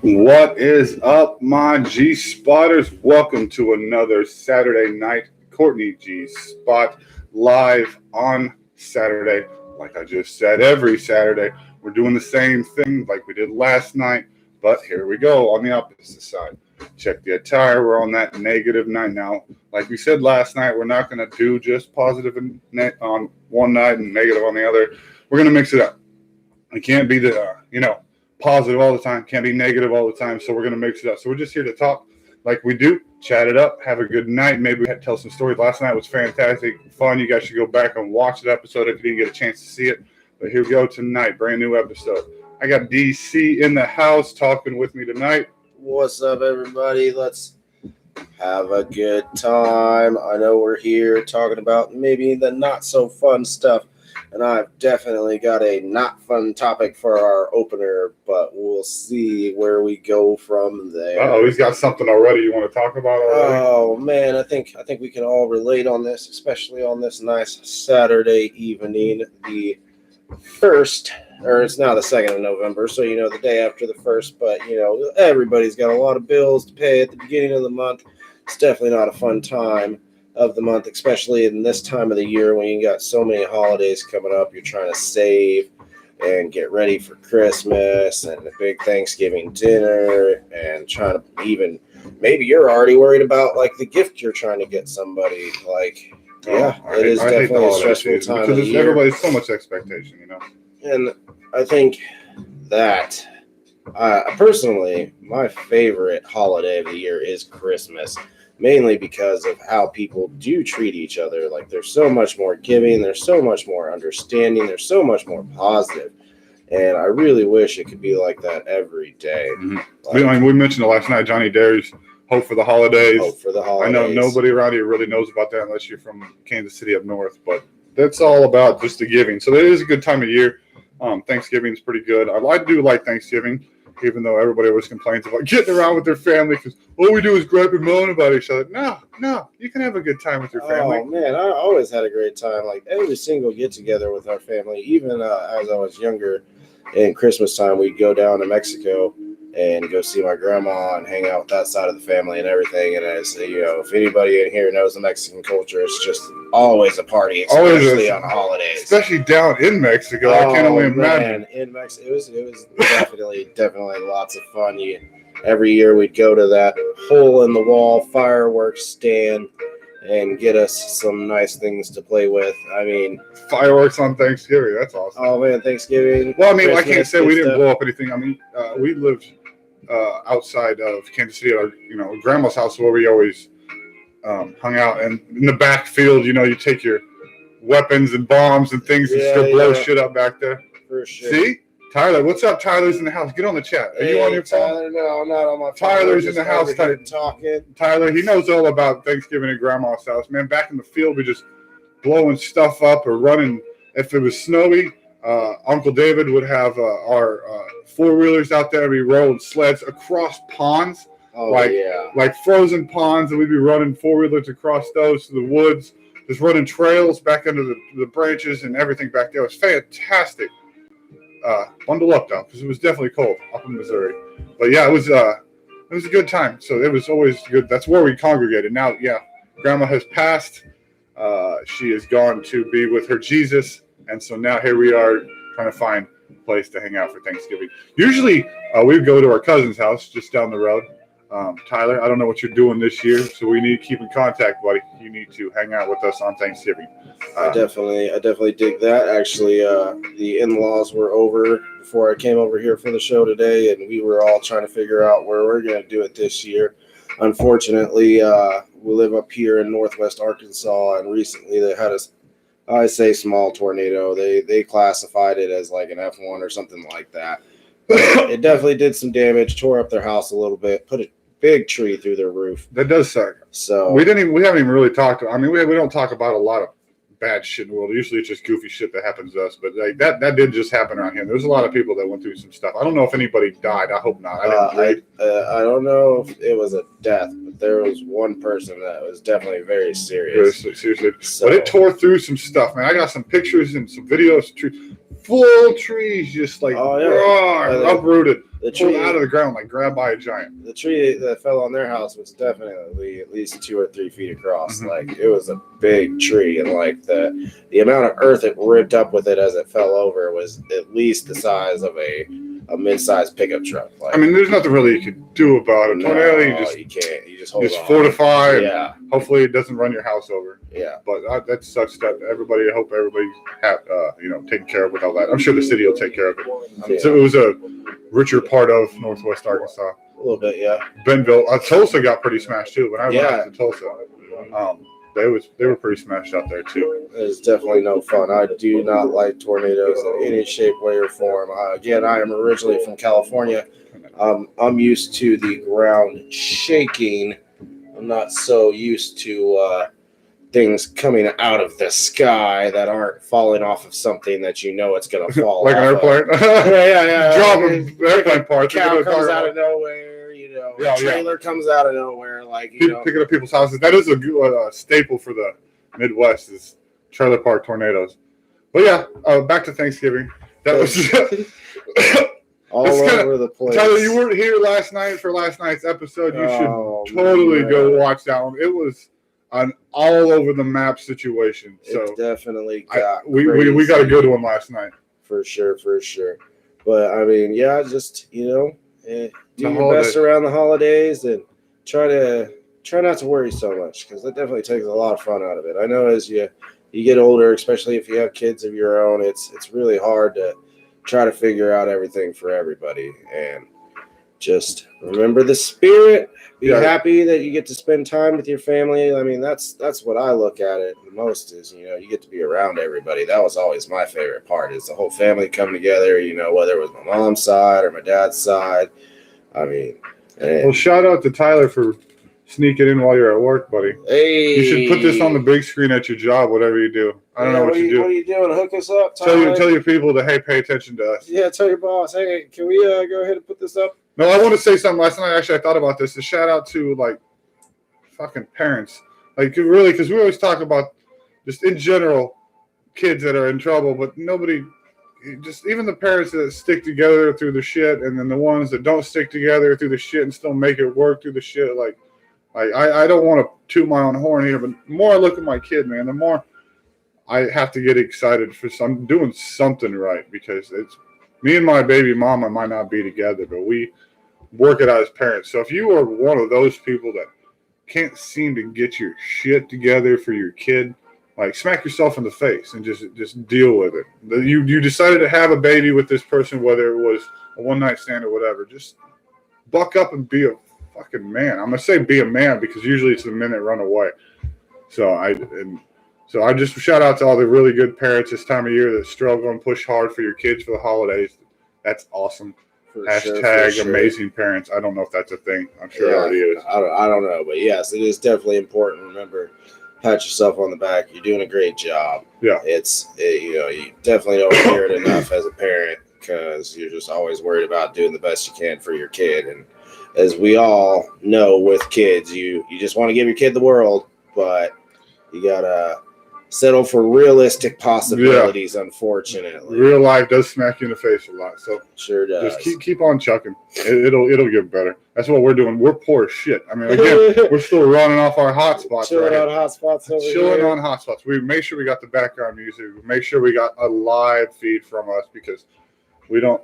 What is up, my G Spotters? Welcome to another Saturday night Courtney G Spot live on Saturday. Like I just said, every Saturday we're doing the same thing like we did last night, but here we go on the opposite side. Check the attire. We're on that negative night now. Like we said last night, we're not going to do just positive on one night and negative on the other. We're going to mix it up. It can't be positive all the time, can't be negative all the time, so we're going to mix it up. So we're just here to talk like we do, chat it up, have a good night. Maybe we had to tell some stories. Last night was fantastic, fun. You guys should go back and watch that episode if you didn't get a chance to see it. But here we go tonight, brand new episode. I got DC in the house talking with me tonight. What's up, everybody? Let's have a good time. I know we're here talking about maybe the not so fun stuff. And I've definitely got a not fun topic for our opener, but we'll see where we go from there. Oh, he's got something already you want to talk about already? Oh man, I think we can all relate on this, especially on this nice Saturday evening, the 1st, or it's now the 2nd of November, so the day after the 1st, but everybody's got a lot of bills to pay at the beginning of the month. It's definitely not a fun time of the month, especially in this time of the year when you got so many holidays coming up. You're trying to save and get ready for Christmas and the big Thanksgiving dinner, and trying to even maybe you're already worried about like the gift you're trying to get somebody. Like, it is definitely a stressful time of the year. Everybody's so much expectation, And I think that personally, my favorite holiday of the year is Christmas. Mainly because of how people do treat each other. Like, there's so much more giving, there's so much more understanding, there's so much more positive. And I really wish it could be like that every day. Mm-hmm. Like, we mentioned it last night, Johnny Dare's Hope for the Holidays. Hope for the Holidays. I know nobody around here really knows about that unless you're from Kansas City up north, but that's all about just the giving. So it is a good time of year. Thanksgiving is pretty good. I do like Thanksgiving, even though everybody always complains about getting around with their family because all we do is gripe and moan about each other. No, you can have a good time with your family. Oh, man, I always had a great time. Like, every single get-together with our family, even as I was younger, in Christmas time, we'd go down to Mexico and go see my grandma and hang out with that side of the family and everything. And as if anybody in here knows the Mexican culture, it's just always a party, especially on holidays. Especially down in Mexico, I can't only imagine. In Mexico, it was definitely lots of fun. Every year we'd go to that hole in the wall fireworks stand and get us some nice things to play with. I mean, fireworks on Thanksgiving, that's awesome. Oh man, Thanksgiving. Well, I mean, Christmas, I can't say we didn't blow up anything. I mean, we lived outside of Kansas City at our grandma's house where we always hung out, and in the back field, you take your weapons and bombs and things and still blow shit up back there. For sure. See? Tyler, what's up? Tyler's in the house. Get on the chat. Are you on your phone? Tyler, no, I'm not on my phone. Tyler's in the house. Talking. Tyler, he knows all about Thanksgiving at Grandma's house. Man, back in the field, we just blowing stuff up or running. If it was snowy, Uncle David would have our four-wheelers out there. We rolled sleds across ponds, like frozen ponds, and we'd be running four-wheelers across those to the woods, just running trails back under the branches and everything back there. It was fantastic. Bundle up though, because it was definitely cold up in Missouri. But yeah, it was a good time. So it was always good. That's where we congregated. Now, Grandma has passed. She is gone to be with her Jesus, and so now here we are trying to find a place to hang out for Thanksgiving. Usually, we would go to our cousin's house just down the road. Tyler, I don't know what you're doing this year, so we need to keep in contact, buddy. You need to hang out with us on Thanksgiving. I definitely dig that. Actually, the in-laws were over before I came over here for the show today, and we were all trying to figure out where we're going to do it this year. Unfortunately, we live up here in northwest Arkansas, and recently they had I say small tornado. They classified it as like an F1 or something like that. It definitely did some damage, tore up their house a little bit, put a big tree through their roof. That does suck. So we haven't even really talked. I mean, we don't talk about a lot of bad shit in the world. Usually it's just goofy shit that happens to us, but like that did just happen around here. There's a lot of people that went through some stuff. I don't know if anybody died. I hope not. I don't know if it was a death, but there was one person that was definitely very serious. Seriously. So, but it tore through some stuff, man. I got some pictures and some videos. full trees just like uprooted, The pulled tree out of the ground, like grabbed by a giant. The tree that fell on their house was definitely at least 2 or 3 feet across. Mhm. Like it was a big tree, and like the amount of earth it ripped up with it as it fell over was at least the size of a mid-sized pickup truck. Like, I mean, there's nothing really you could do about it. Tornado, you can't. You just hold just on. fortify. Yeah, And hopefully, it doesn't run your house over. yeah. But that sucks. That everybody, I hope everybody's taken care of with all that. I'm sure the city will take care of it. So it was a richer part of Northwest Arkansas. A little bit, yeah. Bentonville, Tulsa got pretty smashed too. When I went Yeah. out to Tulsa, they were pretty smashed out there too. It's definitely no fun. I do not like tornadoes in any shape, way, or form. Again, I am originally from California. I'm used to the ground shaking. I'm not so used to things coming out of the sky that aren't falling off of something that you know it's going to fall Like an off airplane. of. Yeah. Dropping airplane parts. Cow comes out of nowhere, Yeah, trailer comes out of nowhere, picking up people's houses. That is a staple for the Midwest is trailer park tornadoes. But yeah, back to Thanksgiving. That was all over the place. Tyler, you weren't here last night for last night's episode. You should totally go watch that one. It was an all over the map situation. So it definitely got we got a good one last night. For sure. But I mean, yeah, just do your holidays. best around the holidays and try not to worry so much, because that definitely takes a lot of fun out of it. I know as you get older, especially if you have kids of your own, it's really hard to try to figure out everything for everybody. And just remember the spirit. Be happy that you get to spend time with your family. I mean, that's what I look at it the most is, you get to be around everybody. That was always my favorite part, is the whole family coming together, whether it was my mom's side or my dad's side. I mean, well, shout out to Tyler for sneaking in while you're at work, buddy. Hey, you should put this on the big screen at your job, whatever you do. I don't know what you do. What are you doing? Hook us up, Tyler. Tell your people to, hey, pay attention to us. Yeah, tell your boss, hey, can we go ahead and put this up? No, I want to say something. Last night, actually, I thought about this. A shout out to, fucking parents. Really, because we always talk about, just in general, kids that are in trouble, but nobody, just even the parents that stick together through the shit, and then the ones that don't stick together through the shit and still make it work through the shit. I don't want to toot my own horn here, but the more I look at my kid, man, the more I have to get excited for doing something right, because it's me and my baby mama might not be together, but we work it out as parents. So if you are one of those people that can't seem to get your shit together for your kid, smack yourself in the face and just deal with it. You decided to have a baby with this person, whether it was a one-night stand or whatever. Just buck up and be a fucking man. I'm gonna say be a man, because usually it's the men that run away. So I just shout out to all the really good parents this time of year that struggle and push hard for your kids for the holidays. That's awesome. Hashtag amazing parents. I don't know if that's a thing. I'm sure it already is. I don't know, but yes, it is definitely important. Remember, pat yourself on the back. You're doing a great job. Yeah. You definitely don't hear it enough as a parent, because you're just always worried about doing the best you can for your kid. And as we all know with kids, you just want to give your kid the world, but you gotta settle for realistic possibilities. Unfortunately, real life does smack you in the face a lot. So sure does. Just keep on chucking. It'll get better. That's what we're doing. We're poor as shit. I mean, again, we're still running off our hotspots. Chilling on hotspots over here. Chilling on hotspots. We make sure we got the background music. We make sure we got a live feed from us, because we don't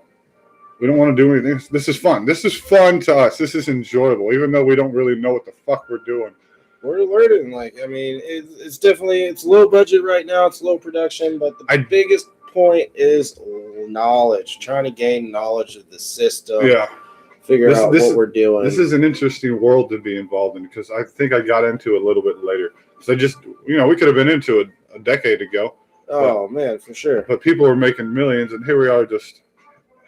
want to do anything. This is fun. This is fun to us. This is enjoyable, even though we don't really know what the fuck we're doing. We're learning. It's definitely, it's low budget right now. It's low production, but the biggest point is knowledge. Trying to gain knowledge of the system. Yeah. Figure out what we're doing. This is an interesting world to be involved in, because I think I got into it a little bit later. So we could have been into it a decade ago. Oh, man, for sure. But people are making millions, and here we are, just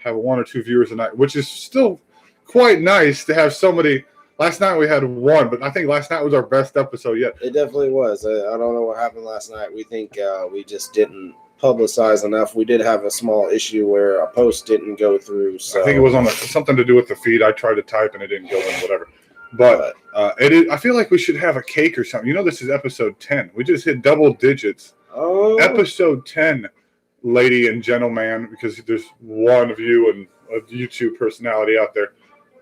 have 1 or 2 viewers a night, which is still quite nice to have somebody. Last night we had 1, but I think last night was our best episode yet. It definitely was. I don't know what happened last night. We think we just didn't publicize enough. We did have a small issue where a post didn't go through. So I think it was on something to do with the feed. I tried to type and it didn't go in, whatever. But I feel like we should have a cake or something. This is episode 10. We just hit double digits. Oh. Episode 10. lady and gentleman, because there's one of you and a YouTube personality out there.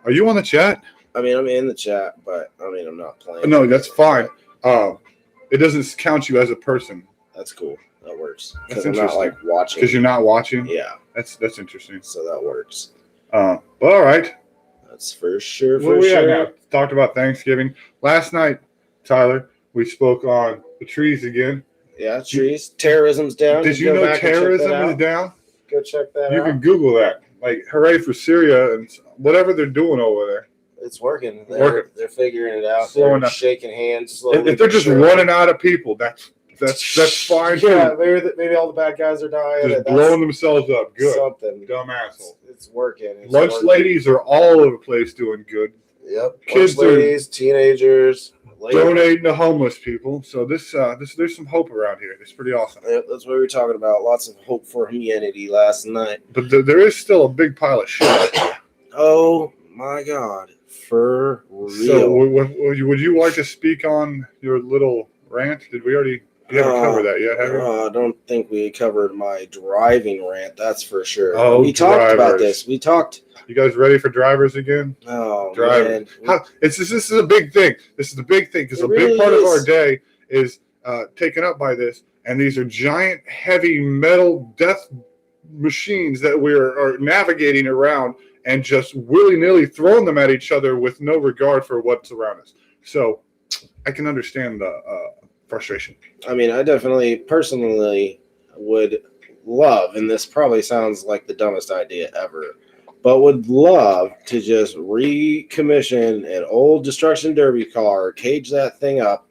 Are you on the chat? I mean, I'm in the chat, but I mean, I'm not playing. No, that's fine. It doesn't count you as a person. That's cool. That works. That's Because I'm not like watching. Because you're not watching? Yeah. That's interesting. So that works. All right. That's for sure. Where we at now? Talked about Thanksgiving. Last night, Tyler, we spoke on the trees again. Yeah, trees. Terrorism's down. Did you know terrorism is down? Go check that out. You can Google that. Like, hooray for Syria and whatever they're doing over there. It's working. They're figuring it out. They're shaking hands slowly. If they're just running out of people, that's fine. Yeah, maybe all the bad guys are dying. Just blowing themselves up. Good. Something. Dumb asshole. It's working. Lunch ladies are all over the place doing good. Yep. Kids Lunch ladies, teenagers. Donating to homeless people. So this there's some hope around here. It's pretty awesome. Yep, that's what we were talking about. Lots of hope for humanity last night. But there is still a big pile of shit. Oh my God. For real. So would you like to speak on your little rant? Did we already? You haven't covered that yet, have you? I don't think we covered my driving rant. That's for sure. Oh, we talked about this. We talked. You guys ready for drivers again? Oh, drivers. Man. This is a big thing. This is the big thing because a really big part of our day is taken up by this, and these are giant, heavy metal death machines that we are navigating around and just willy-nilly throwing them at each other with no regard for what's around us. So I can understand the frustration. I mean, I definitely personally would love, and this probably sounds like the dumbest idea ever, but would love to just recommission an old destruction derby car, cage that thing up,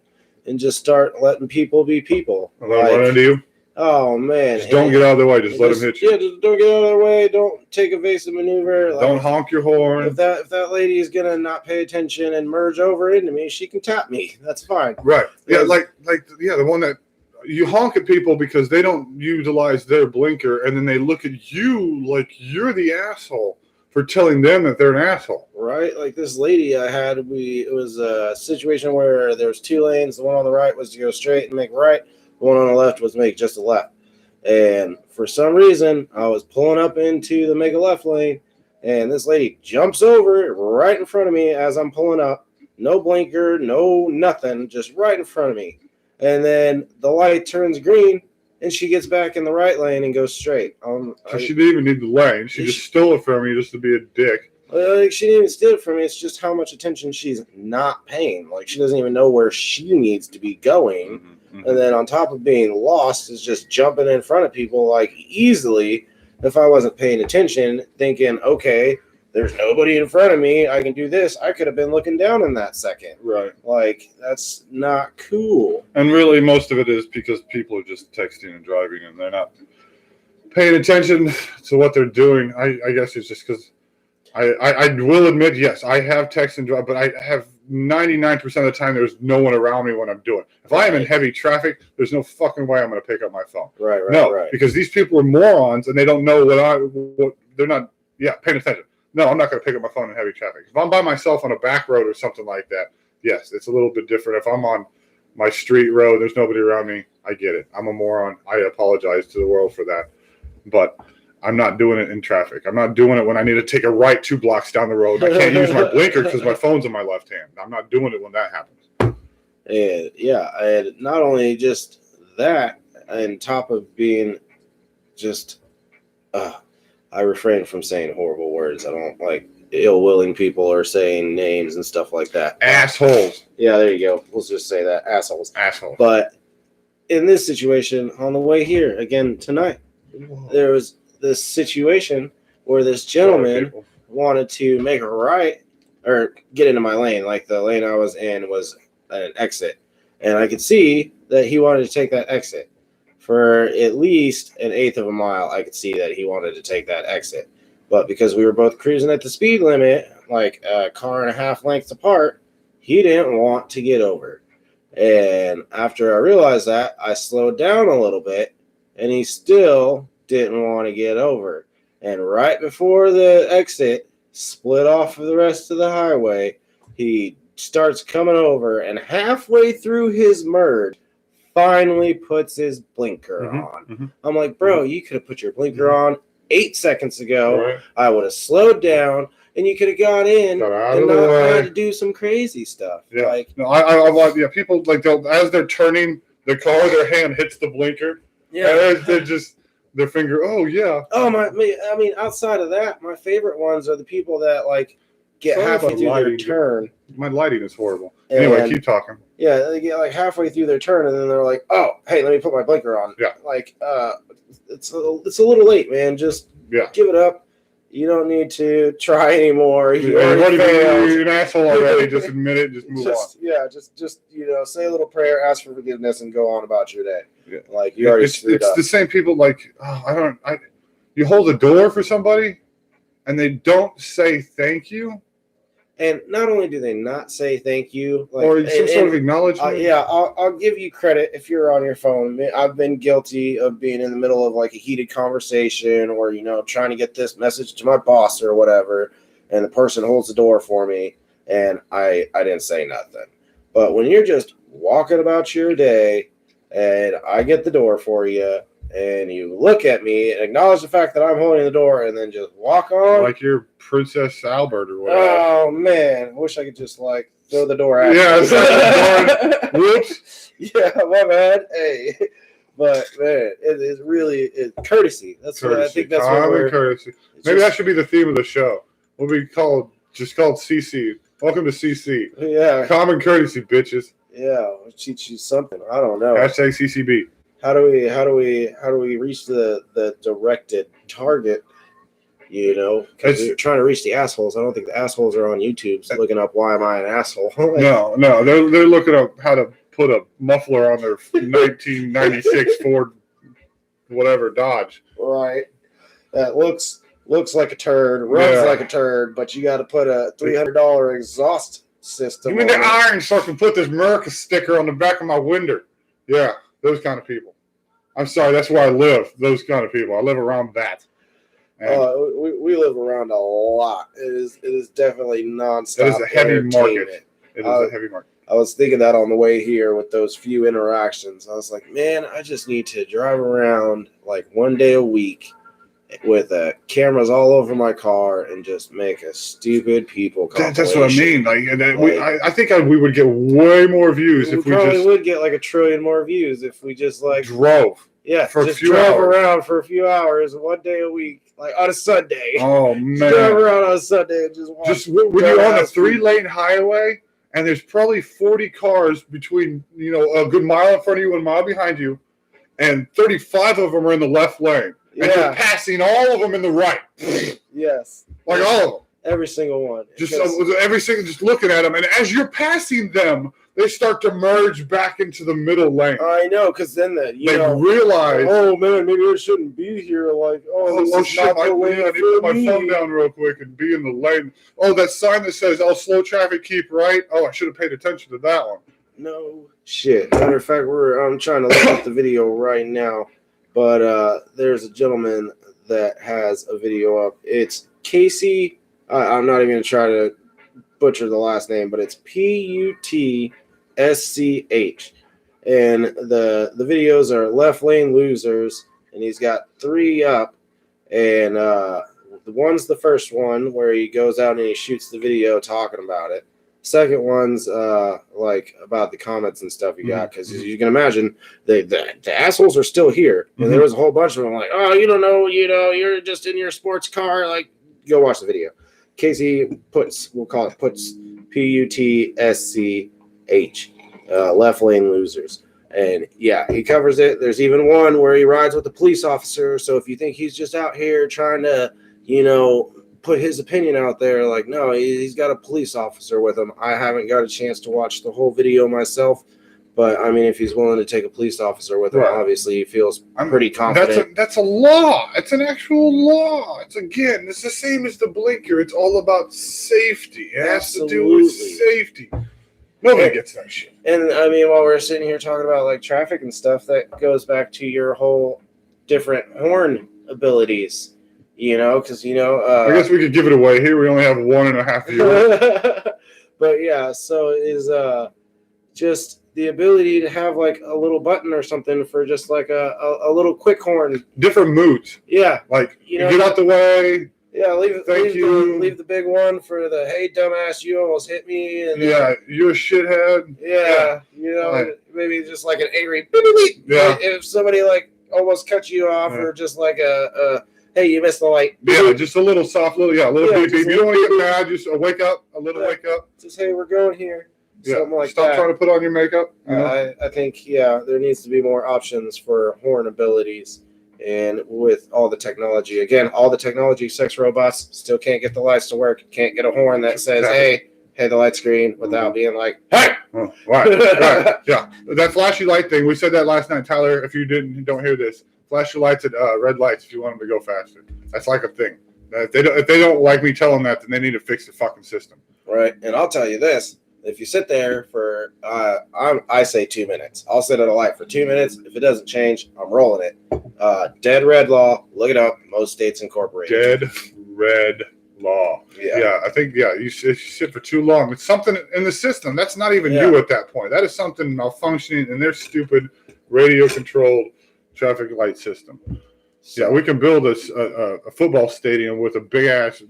and just start letting people be people. Run into you? Oh, man. Just don't get out of the way. Just let them hit you. Yeah, just don't get out of their way. Don't take evasive maneuver. Don't honk your horn. If that lady is going to not pay attention and merge over into me, she can tap me. That's fine. Right. Yeah, the one that you honk at people because they don't utilize their blinker, and then they look at you like you're the asshole for telling them that they're an asshole. Right? Like this lady I had, it was a situation where there was two lanes. The one on the right was to go straight and make right. The one on the left was make just a left. And for some reason, I was pulling up into the make a left lane, and this lady jumps over right in front of me as I'm pulling up. No blinker, no nothing, just right in front of me. And then the light turns green, and she gets back in the right lane and goes straight. So she didn't even need the lane. She just stole it from me just to be a dick. She didn't even steal it from me. It's just how much attention she's not paying. Like, she doesn't even know where she needs to be going. Mm-hmm. And then on top of being lost is just jumping in front of people like easily. If I wasn't paying attention, thinking, okay, there's nobody in front of me, I can do this. I could have been looking down in that second. Right. Like, that's not cool. And really, most of it is because people are just texting and driving, and they're not paying attention to what they're doing. I guess it's just because I will admit, yes, I have text and drive, but I have 99% of the time there's no one around me when I'm doing it. If I am in heavy traffic, there's no fucking way I'm going to pick up my phone. Right. Because these people are morons and they don't know what they're not paying attention. No, I'm not going to pick up my phone in heavy traffic. If I'm by myself on a back road or something like that, yes, it's a little bit different. If I'm on my street road, there's nobody around me, I get it. I'm a moron. I apologize to the world for that. But I'm not doing it in traffic. I'm not doing it when I need to take a right 2 blocks down the road. I can't use my blinker because my phone's in my left hand. I'm not doing it when that happens. And and not only just that, on top of being just, I refrain from saying horrible words. I don't like ill-willing people or saying names and stuff like that. Assholes. Yeah, there you go. We'll just say that. Assholes. But in this situation, on the way here, again tonight, there was this situation where this gentleman wanted to make a right or get into my lane. Like the lane I was in was an exit. And I could see that he wanted to take that exit. For at least an eighth of a mile, I could see that he wanted to take that exit. But because we were both cruising at the speed limit, like a car and a half lengths apart, he didn't want to get over. And after I realized that, I slowed down a little bit, and he still didn't want to get over. And right before the exit split off of the rest of the highway, he starts coming over, and halfway through his merge, finally puts his blinker on. Mm-hmm. I'm like, bro, you could have put your blinker on 8 seconds ago. Right. I would have slowed down, and you could have got in and not had to do some crazy stuff. Yeah. Like, no, I people like as they're turning the car, their hand hits the blinker. yeah. And they're just their finger. Oh yeah. Oh I mean, outside of that, my favorite ones are the people that like get halfway through their turn. My lighting is horrible. Anyway, keep talking. Yeah, they get like halfway through their turn, and then they're like, "Oh, hey, let me put my blinker on." Yeah. Like, it's a little late, man. Just give it up. You don't need to try anymore. You're an asshole already. Just admit it. Just move on. Yeah, just say a little prayer, ask for forgiveness, and go on about your day. Yeah. Like you already It's the same people. Like you hold a door for somebody, and they don't say thank you. And not only do they not say thank you, like, or some sort of acknowledgement. I'll give you credit if you're on your phone. I've been guilty of being in the middle of like a heated conversation, or trying to get this message to my boss or whatever, and the person holds the door for me, and I didn't say nothing. But when you're just walking about your day, and I get the door for you, and you look at me and acknowledge the fact that I'm holding the door, and then just walk on like you're Princess Albert or whatever. Oh man, I wish I could just like throw the door at you. Whoops. Yeah, my bad. Hey, but man, it's really courtesy. That's courtesy. What I think. That's common courtesy. Maybe that should be the theme of the show. We'll be called CC. Welcome to CC. Yeah. Common courtesy, bitches. Yeah, I'll teach you something. I don't know. Hashtag CCB. How do we reach the directed target? Because you're trying to reach the assholes. I don't think the assholes are on YouTube looking up why am I an asshole. No, they're looking up how to put a muffler on their 1996 Ford, whatever Dodge. Right, that looks like a turd, runs like a turd, but you got to put a $300 exhaust system. Give me the iron so I can put this America sticker on the back of my window. Yeah, those kind of people. I'm sorry, that's where I live. Those kind of people. I live around that. We live around a lot. It is definitely nonstop. It is a heavy market. It is a heavy market. I was thinking that on the way here with those few interactions. I was like, man, I just need to drive around like one day a week with cameras all over my car and just make a stupid people compilation. That's what I mean. I think we would get way more views if we just would get like 1 trillion more views if we just like drove. Yeah, for just drove around for a few hours, one day a week, like on a Sunday. Oh man, drive around on a Sunday and just watch. Just when you're on a 3-lane highway and there's probably 40 cars between a good mile in front of you and a mile behind you, and 35 of them are in the left lane, and you're passing all of them in the right. Yes, like all of them. Every single one. Just looking at them, and as you're passing them, they start to merge back into the middle lane. I know, because then they realize, oh man, maybe I shouldn't be here. Like, shit, I need to put my phone down real quick and be in the lane. Oh, that sign that says, "Oh, slow traffic, keep right." Oh, I should have paid attention to that one. No shit. Matter of fact, I'm trying to look up the video right now, but there's a gentleman that has a video up. It's Casey. I'm not even gonna try to butcher the last name, but it's PUTSCH, and the videos are left lane losers, and he's got 3 up, and the first one where he goes out and he shoots the video talking about it. Second one's like about the comments and stuff you got, because you can imagine the assholes are still here, and there was a whole bunch of them like, oh, you don't know, you're just in your sports car. Like, go watch the video. Casey puts PUTSCH, left lane losers. And yeah, he covers it. There's even one where he rides with the police officer. So if you think he's just out here trying to, put his opinion out there, like, no, he's got a police officer with him. I haven't got a chance to watch the whole video myself. But I mean, if he's willing to take a police officer with him, obviously he feels pretty confident. That's a law. It's an actual law. It's the same as the blinker. It's all about safety. It has to do with safety. Nobody gets that shit. And I mean, while we're sitting here talking about like traffic and stuff, that goes back to your whole different horn abilities. Because I guess we could give it away here. We only have 1.5 viewers. But yeah, so is just the ability to have like a little button or something for just like a little quick horn. Different moods. Yeah. Like, get out the way. Yeah, leave you. the big one for the hey dumbass, you almost hit me. And you're a shithead. Yeah, Right. maybe just like an angry beep, beep, beep. Yeah. If somebody like almost cut you off, or just like a hey, you missed the light. Yeah, just a little soft, little beep beep. You don't want to get mad, just wake up, wake up. Just hey, we're going here. Something like Stop that. trying to put on your makeup. I think there needs to be more options for horn abilities. And with all the technology, again, all the technology, sex robots still can't get the lights to work. Can't get a horn that says, hey, the light screen, without being like, hey! Oh, right. Yeah. That flashy light thing, we said that last night, Tyler, if you don't hear this, flash your lights at red lights if you want them to go faster. That's like a thing. If they don't like me telling them that, then they need to fix the fucking system. Right. And I'll tell you this. If you sit there for, I say 2 minutes. I'll sit at a light for 2 minutes. If it doesn't change, I'm rolling it. Dead red law. Look it up. Most states incorporate. Dead red law. Yeah. I think, you sit for too long. It's something in the system. That's not even you at that point. That is something malfunctioning in their stupid radio-controlled traffic light system. So, we can build a football stadium with a big-ass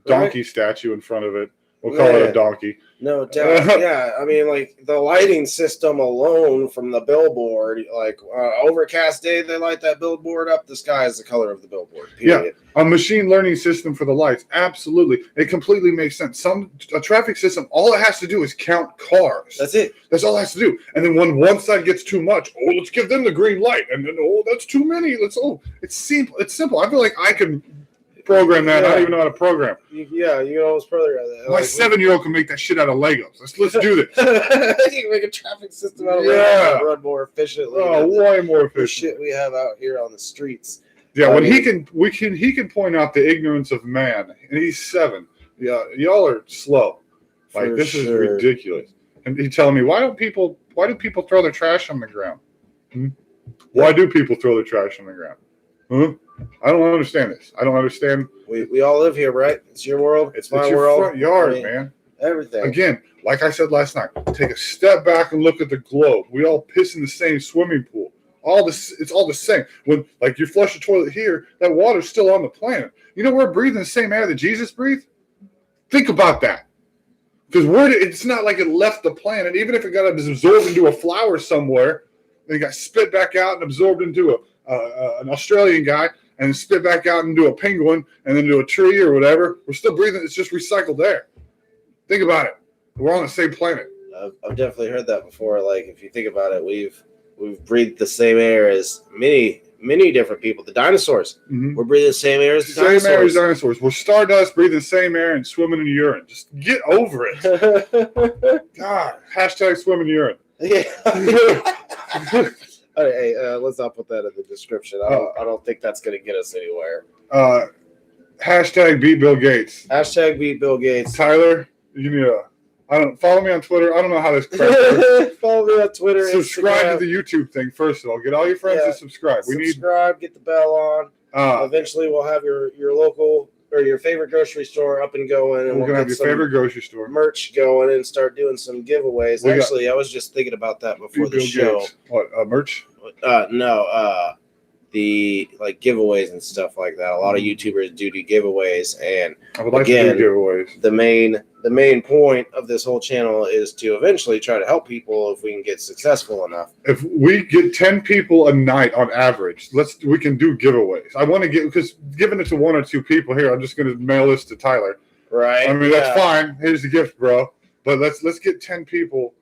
donkey statue in front of it. We'll call it a donkey. No doubt. Yeah, I mean, like the lighting system alone from the billboard, like overcast day, they light that billboard up. The sky is the color of the billboard. Period. Yeah, a machine learning system for the lights. Absolutely, it completely makes sense. A traffic system, all it has to do is count cars. That's it. That's all it has to do. And then when one side gets too much, let's give them the green light. And then that's too many. It's simple. It's simple. I feel like I can program that. I don't even know how to program. You can almost program that. My 7-year-old can make that shit out of Legos. Let's do this. You can make a traffic system out of Legos and run more efficiently. Oh, way more efficient. The shit we have out here on the streets. Yeah, he can point out the ignorance of man, and he's 7. Yeah, y'all are slow. Like this is ridiculous. And he's telling me why do people throw their trash on the ground? Why do people throw their trash on the ground? Huh? I don't understand this. I don't understand. We all live here, right? It's your world. It's my your world. Front yard, man. Everything. Again, like I said last night, take a step back and look at the globe. We all piss in the same swimming pool. It's all the same. When you flush the toilet here, that water's still on the planet. You know we're breathing the same air that Jesus breathed. Think about that. Because it's not like it left the planet. Even if it got absorbed into a flower somewhere, then it got spit back out and absorbed into an Australian guy, and spit back out into a penguin, and then into a tree or whatever. We're still breathing. It's just recycled air. Think about it. We're on the same planet. I've definitely heard that before. Like if you think about it, we've breathed the same air as many different people. The dinosaurs. Mm-hmm. We're breathing the same air as the dinosaurs. Same air as dinosaurs. We're stardust, breathing the same air, and swimming in urine. Just get over it. God. Hashtag swimming in urine. Yeah. Hey, let's not put that in the description. I don't think that's going to get us anywhere. Hashtag beat Bill Gates. Hashtag beat Bill Gates. Tyler, you need follow me on Twitter. I don't know how this works. Follow me on Twitter. Subscribe Instagram. to the YouTube thing first of all. Get all your friends to subscribe. Get the bell on. Eventually, we'll have your local or your favorite grocery store up and going, and we're gonna have your favorite grocery store merch going and start doing some giveaways. Actually, I was just thinking about that before the show. Gates. What merch? No. The giveaways and stuff like that. A lot of YouTubers do giveaways, and I would like to do giveaways. The main point of this whole channel is to eventually try to help people if we can get successful enough. If we get 10 people a night on average, we can do giveaways. I want to because giving it to 1 or 2 people here, I'm just going to mail this to Tyler. Right. I mean that's fine. Here's the gift, bro. But let's get 10 people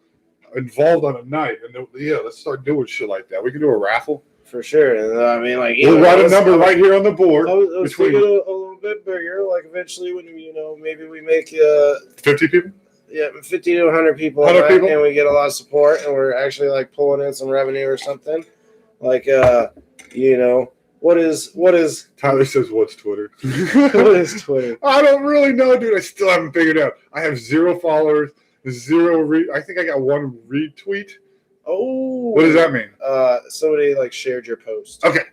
involved on a night, and let's start doing shit like that. We can do a raffle. For sure. And I mean, we'll write a number right here on the board. I was thinking a little bit bigger. Like eventually, when maybe we make 50 people. Yeah, 50 to 100 people. 100 people, and we get a lot of support, and we're actually pulling in some revenue or something. What is? Tyler says, "What's Twitter?" What is Twitter? I don't really know, dude. I still haven't figured out. I have 0 followers, 0 I think I got 1 retweet. Oh, what does that mean? Somebody shared your post. Okay,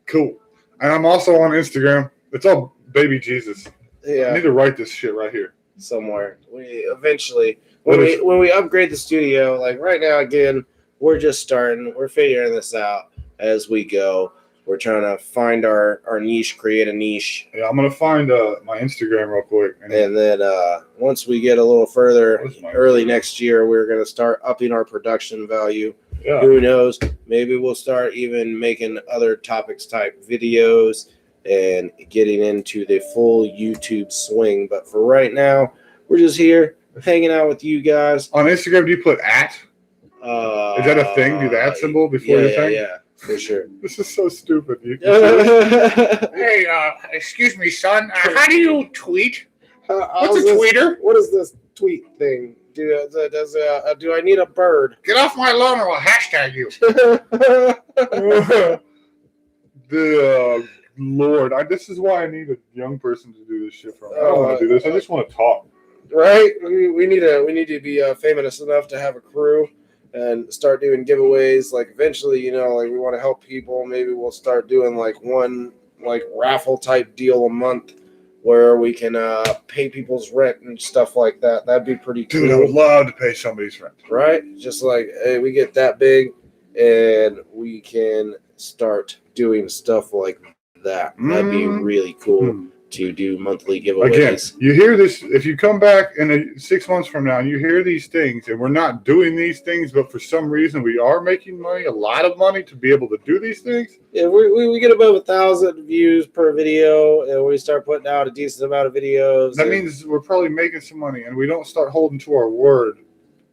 cool. And I'm also on Instagram. It's all baby Jesus. Yeah, I need to write this shit right here. somewhere. We eventually, when we upgrade the studio, like right now, again, we're just starting. We're figuring this out as we go. We're trying to find our niche, create a niche. Yeah, I'm gonna find my Instagram real quick, and then once we get a little further, early next year, we're gonna start upping our production value. Yeah. Who knows? Maybe we'll start even making other topics type videos and getting into the full YouTube swing. But for right now, we're just here hanging out with you guys. On Instagram, do you put at? Is that a thing? Do the at symbol before your thing? Yeah, for sure. This is so stupid. Hey, Excuse me, son. How do you tweet? What's a tweeter? What is this tweet thing? Do I need a bird? Get off my lawn or I'll hashtag you. Lord, this is why I need a young person to do this shit for me. I don't want to do this. I just want to talk. Right? We need to be famous enough to have a crew and start doing giveaways. Like eventually, like we want to help people. Maybe we'll start doing like one like raffle type deal a month where we can pay people's rent and stuff like that. That'd be pretty cool. Dude, I would love to pay somebody's rent. Right? Just like, hey, we get that big and we can start doing stuff like that. That'd be really cool to do monthly giveaways. Again, you hear this, if you come back in 6 months from now and you hear these things and we're not doing these things, but for some reason we are making money, a lot of money to be able to do these things. Yeah, we get above 1,000 views per video and we start putting out a decent amount of videos. That means we're probably making some money and we don't start holding to our word.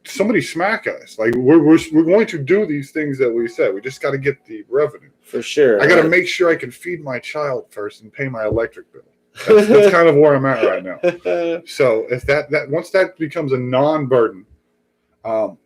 Somebody smack us. Like we're going to do these things that we said. We just got to get the revenue. For sure. I got to make sure I can feed my child first and pay my electric bill. That's kind of where I'm at right now. So if that once that becomes a non-burden, then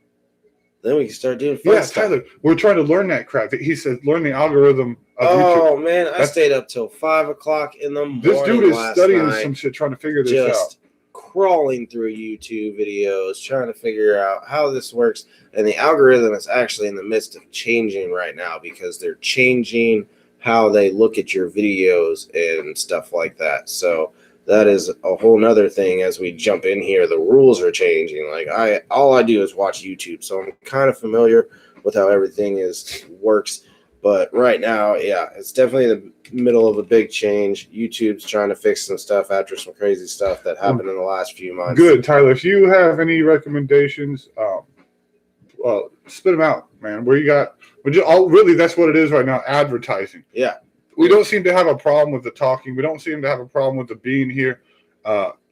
we can start doing fun stuff. Tyler, we're trying to learn that crap. He said learn the algorithm of YouTube. YouTube. Man, I stayed up till 5 o'clock in the morning. This dude is studying night, some shit, trying to figure this out. Crawling through YouTube videos, trying to figure out how this works. And the algorithm is actually in the midst of changing right now because they're changing how they look at your videos and stuff like that. So that is a whole nother thing as we jump in here. The rules are changing. Like all I do is watch YouTube. So I'm kind of familiar with how everything works. But right now, yeah, it's definitely the middle of a big change. YouTube's trying to fix some stuff after some crazy stuff that happened in the last few months. Good, Tyler. If you have any recommendations, spit them out, man. Where you got? Really, that's what it is right now. Advertising. Yeah. We don't seem to have a problem with the talking. We don't seem to have a problem with the being here.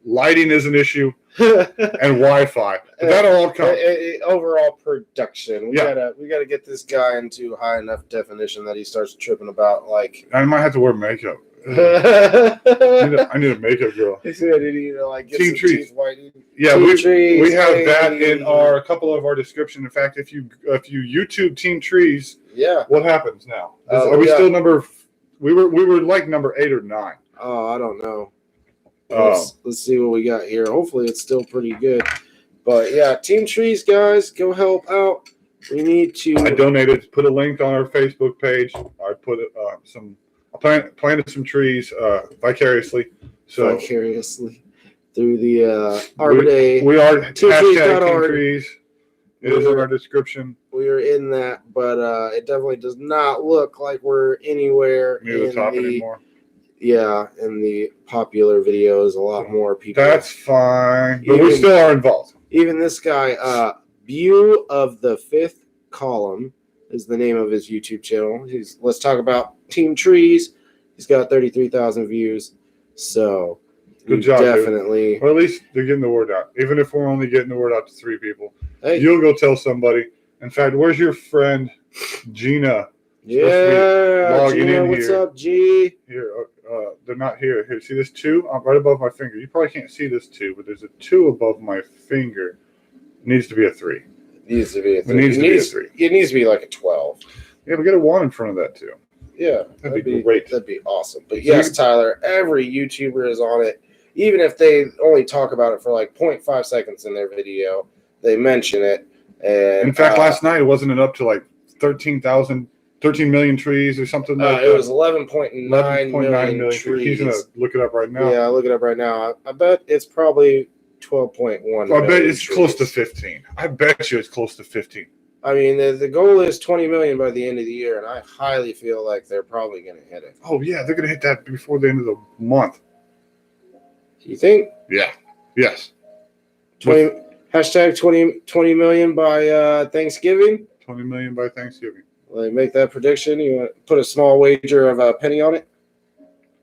Lighting is an issue, and Wi-Fi. But that'll all come. Overall production. We gotta get this guy into high enough definition that he starts tripping about. Like I might have to wear makeup. I need a makeup girl. He said he need to like get some TSeries. Yeah, Trees, we have that in a couple of our description. In fact, if you YouTube TSeries, what happens now? Are we still number? We were like number 8 or 9. Oh, I don't know. Let's see what we got here. Hopefully, it's still pretty good. But yeah, TSeries guys, go help out. We need to. I donated. Put a link on our Facebook page. I put I planted some trees vicariously. So vicariously through the Arbor Day. We are #TSeries. It is in our description. We are in that, but it definitely does not look like we're anywhere near the top anymore. Yeah, in the popular videos, a lot more people. That's fine, but we still are involved. Even this guy, View of the Fifth Column is the name of his YouTube channel. Let's talk about TSeries. He's got 33,000 views. So good job, definitely. Or at least they're getting the word out. Even if we're only getting the word out to 3 people, hey, you'll go tell somebody. In fact, where's your friend Gina? Yeah, Gina, what's up, G? Here, they're not here. Here, see this 2? Right above my finger. You probably can't see this 2, but there's a 2 above my finger. It needs to be a 3. It needs to be a 3. It needs to be a 3. It needs to be like a 12. Yeah, but get a 1 in front of that too. Yeah, that'd be great. That'd be awesome. But yes, Tyler, every YouTuber is on it. Even if they only talk about it for like 0.5 seconds in their video, they mention it. And in fact, last night it wasn't up to like 13 million trees or something like that. It was 11.9 million trees. He's going to look it up right now. Yeah, look it up right now. I bet it's probably 12.1. I bet million it's close to trees. 15. I bet you it's close to 15. I mean, the goal is 20 million by the end of the year, and I highly feel like they're probably going to hit it. Oh yeah, they're gonna hit that before the end of the month. You think? Yeah. Yes. 20 hashtag 20 million by Thanksgiving. 20 million by Thanksgiving. Like make that prediction. You want to put a small wager of a penny on it?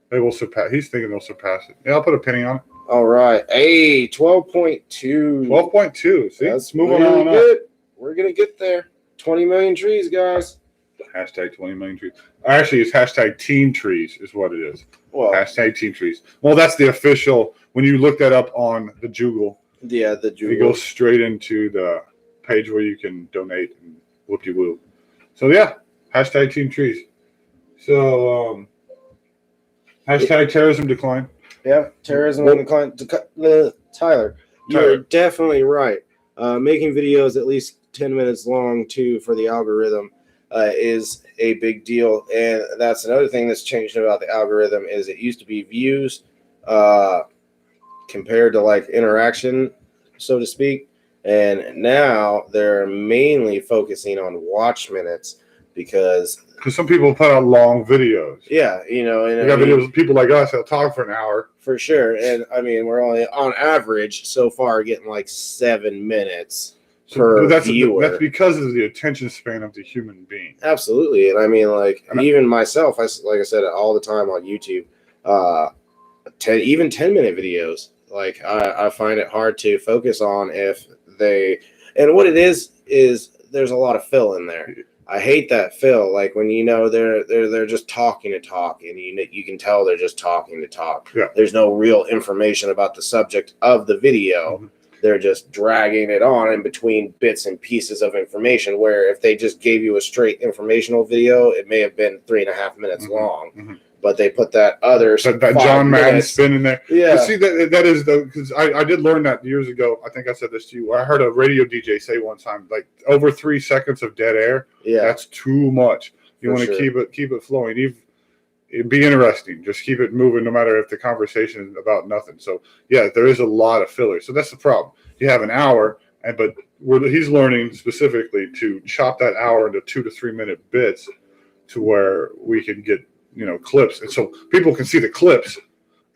They will surpass. He's thinking they'll surpass it. Yeah, I'll put a penny on it. All right. Hey, 12.2. 12.2. See, That's moving really on up. good. We're gonna get there. 20 million trees, guys. Hashtag 20 million trees. Actually, it's hashtag teen trees is what it is. Well, Hashtag teen trees. Well, that's the official. When you look that up on the Joogle, yeah, the it Jewel. goes straight into the page where you can donate and whoop-de-woo. So yeah, hashtag teen trees. So hashtag terrorism decline. Yeah, terrorism on the client. Tyler, you're definitely right. Making videos at least 10 minutes long too for the algorithm is a big deal, and that's another thing that's changed about the algorithm. Is it used to be views compared to like interaction, so to speak, and now they're mainly focusing on watch minutes because some people put out long videos. yeah, you know, and We got videos of people like us that talk for an hour. for sure. And I mean, we're only on average so far getting like 7 minutes per But that's viewer. that's because of the attention span of the human being. Absolutely. And I mean, like, even myself, like I said, all the time on YouTube, 10-minute videos, like, I find it hard to focus on if they, and what it is there's a lot of fill in there. I hate that fill. Like when you know they're just talking to talk, and you can tell they're just talking to talk. Yeah. There's no real information about the subject of the video. Mm-hmm. They're just dragging it on in between bits and pieces of information. Where if they just gave you a straight informational video, it may have been 3.5 minutes Mm-hmm. long. Mm-hmm. But they put that other that John Madden spin in there. Yeah. But see, that is though, because I did learn that years ago. I think I said this to you. I heard a radio DJ say one time, like over 3 seconds of dead air. Yeah, that's too much. You want to keep it flowing. It'd be interesting. Just keep it moving, no matter if the conversation is about nothing. So yeah, there is a lot of filler. So that's the problem. You have an hour, but he's learning specifically to chop that hour into 2 to 3 minute bits, to where we can get clips, and so people can see the clips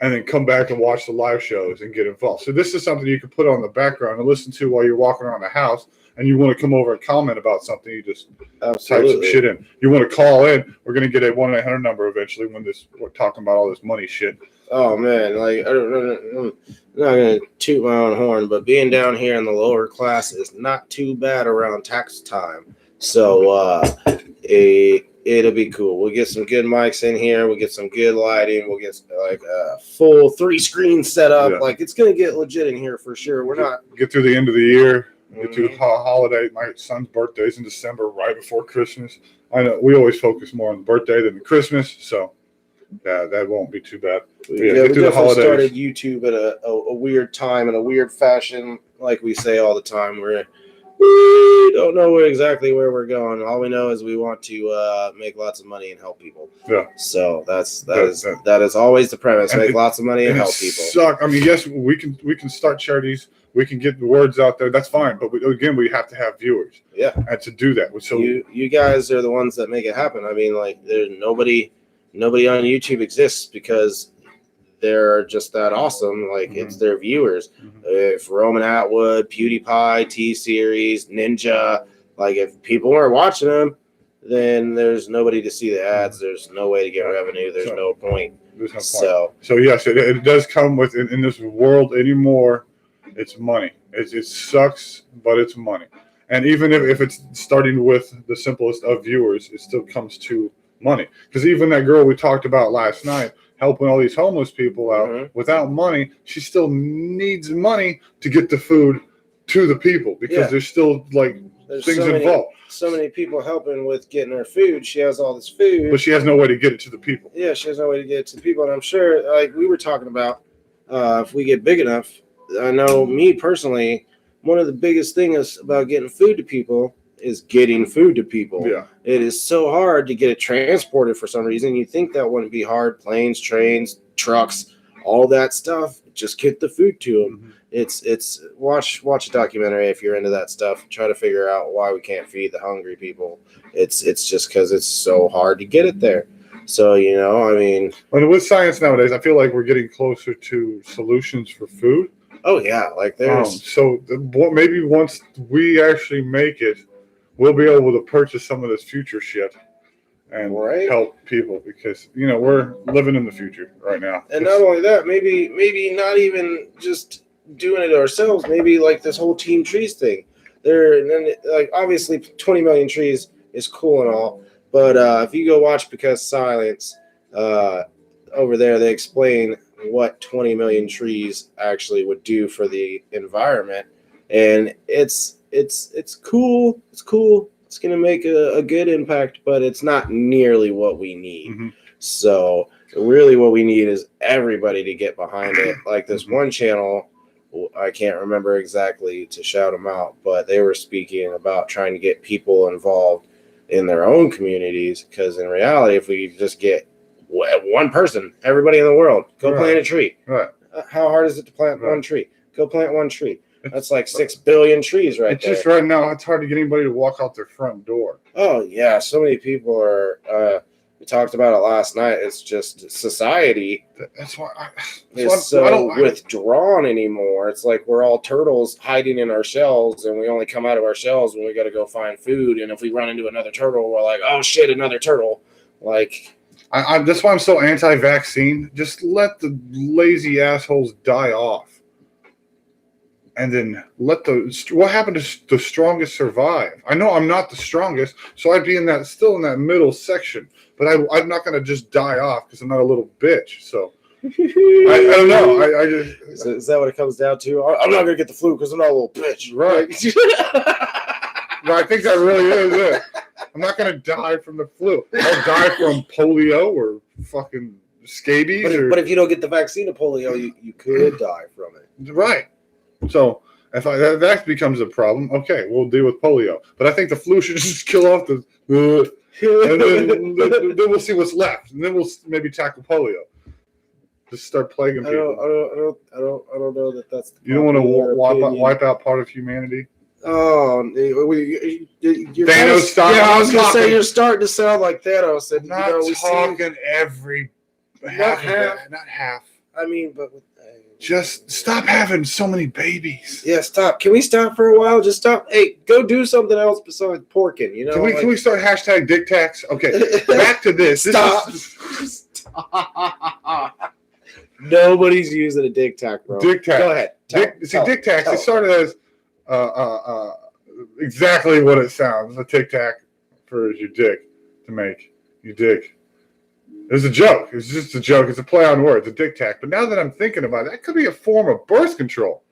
and then come back and watch the live shows and get involved. So this is something you can put on the background and listen to while you're walking around the house, and you want to come over and comment about something, you just type some shit in. You want to call in, we're going to get a 1-800 number eventually when we're talking about all this money shit. Oh man, like I'm not gonna toot my own horn, but being down here in the lower class is not too bad around tax time. So it'll be cool. We'll get some good mics in here. We'll get some good lighting. We'll get like a full 3-screen setup. Yeah. Like it's gonna get legit in here for sure. We're not get through the end of the year. Get through the holiday. My son's birthday's in December, right before Christmas. I know we always focus more on the birthday than the Christmas, so that won't be too bad. We definitely started YouTube at a weird time in a weird fashion, like we say all the time. We don't know exactly where we're going. All we know is we want to make lots of money and help people. Yeah. So that is always the premise: make lots of money and help people. I mean, yes, we can start charities. We can get the words out there. That's fine. But we have to have viewers. Yeah. And to do that, so you guys are the ones that make it happen. I mean, like there's nobody on YouTube exists because they're just that awesome. Like it's their viewers. If Roman Atwood, PewDiePie, TSeries, Ninja, like if people weren't watching them, then there's nobody to see the ads. There's no way to get revenue. There's no point. There's no point. So yes, it does come with in this world anymore. It's money. It sucks, but it's money. And even if it's starting with the simplest of viewers, it still comes to money. Because even that girl we talked about last night, helping all these homeless people out without money, she still needs money to get the food to the people, because there's still there's things involved. So many people helping with getting her food. She has all this food, but she has no way to get it to the people. Yeah, she has no way to get it to the people. And I'm sure, like we were talking about, if we get big enough, I know me personally, one of the biggest things about getting food to people is getting food to people. Yeah. It is so hard to get it transported for some reason. You think that wouldn't be hard. Planes, trains, trucks, all that stuff just get the food to them. Mhm. It's watch a documentary if you're into that stuff. Try to figure out why we can't feed the hungry people. It's just because it's so hard to get it there. So I mean, And with science nowadays, I feel like we're getting closer to solutions for food. oh yeah, like there's Maybe once we actually make it, we'll be able to purchase some of this future shit and Right. help people because we're living in the future right now. and not only that, maybe not even just doing it ourselves. Maybe like this whole Team Trees thing. Like obviously 20 million trees is cool and all, but if you go watch Because Silence, over there they explain what 20 million trees actually would do for the environment, and it's cool. It's cool. It's gonna make a good impact, but it's not nearly what we need. Mm-hmm. So really, what we need is everybody to get behind it. Like this one channel, I can't remember exactly to shout them out, but they were speaking about trying to get people involved in their own communities. Because in reality, if we just get one person, everybody in the world, go plant a tree. Right. How hard is it to plant one tree? Go plant one tree. That's like 6 billion trees right there. Just right now, it's hard to get anybody to walk out their front door. Oh, yeah. So many people are, we talked about it last night. It's just society That's why is so withdrawn anymore. It's like we're all turtles hiding in our shells, and we only come out of our shells when we got to go find food. And if we run into another turtle, we're like, oh, shit, another turtle. Like, that's why I'm so anti-vaccine. Just let the lazy assholes die off. And then what happened to the strongest survive? I know I'm not the strongest, so I'd be still in that middle section. But I'm not going to just die off because I'm not a little bitch. So I don't know. I just is that what it comes down to? I'm not going to get the flu because I'm not a little bitch. Right. No, I think that really is it. I'm not going to die from the flu. I'll die from polio or fucking scabies. But if you don't get the vaccine of polio, you could die from it. Right. So if that becomes a problem, okay, we'll deal with polio. But I think the flu should just kill off the, and then we'll see what's left, and then we'll maybe tackle polio. Just start plaguing people. I don't know that that's. You don't want to wipe out part of humanity. Oh, Thanos style. Yeah, I was gonna say you're starting to sound like Thanos. And, Not talking every half. Not half. I mean, but. Just stop having so many babies. Yeah, stop. Can we stop for a while? Just stop. Hey, go do something else besides porking. Can we start hashtag dick tax? Okay, back to this. Stop. Nobody's using a dick tac, bro. Dick tax. Go ahead. Dick tax. It started as exactly what it sounds. A tic tac for your dick to make your dick. It's a joke. It's just a joke. It's a play on words, a dick tac. But now that I'm thinking about it, that could be a form of birth control.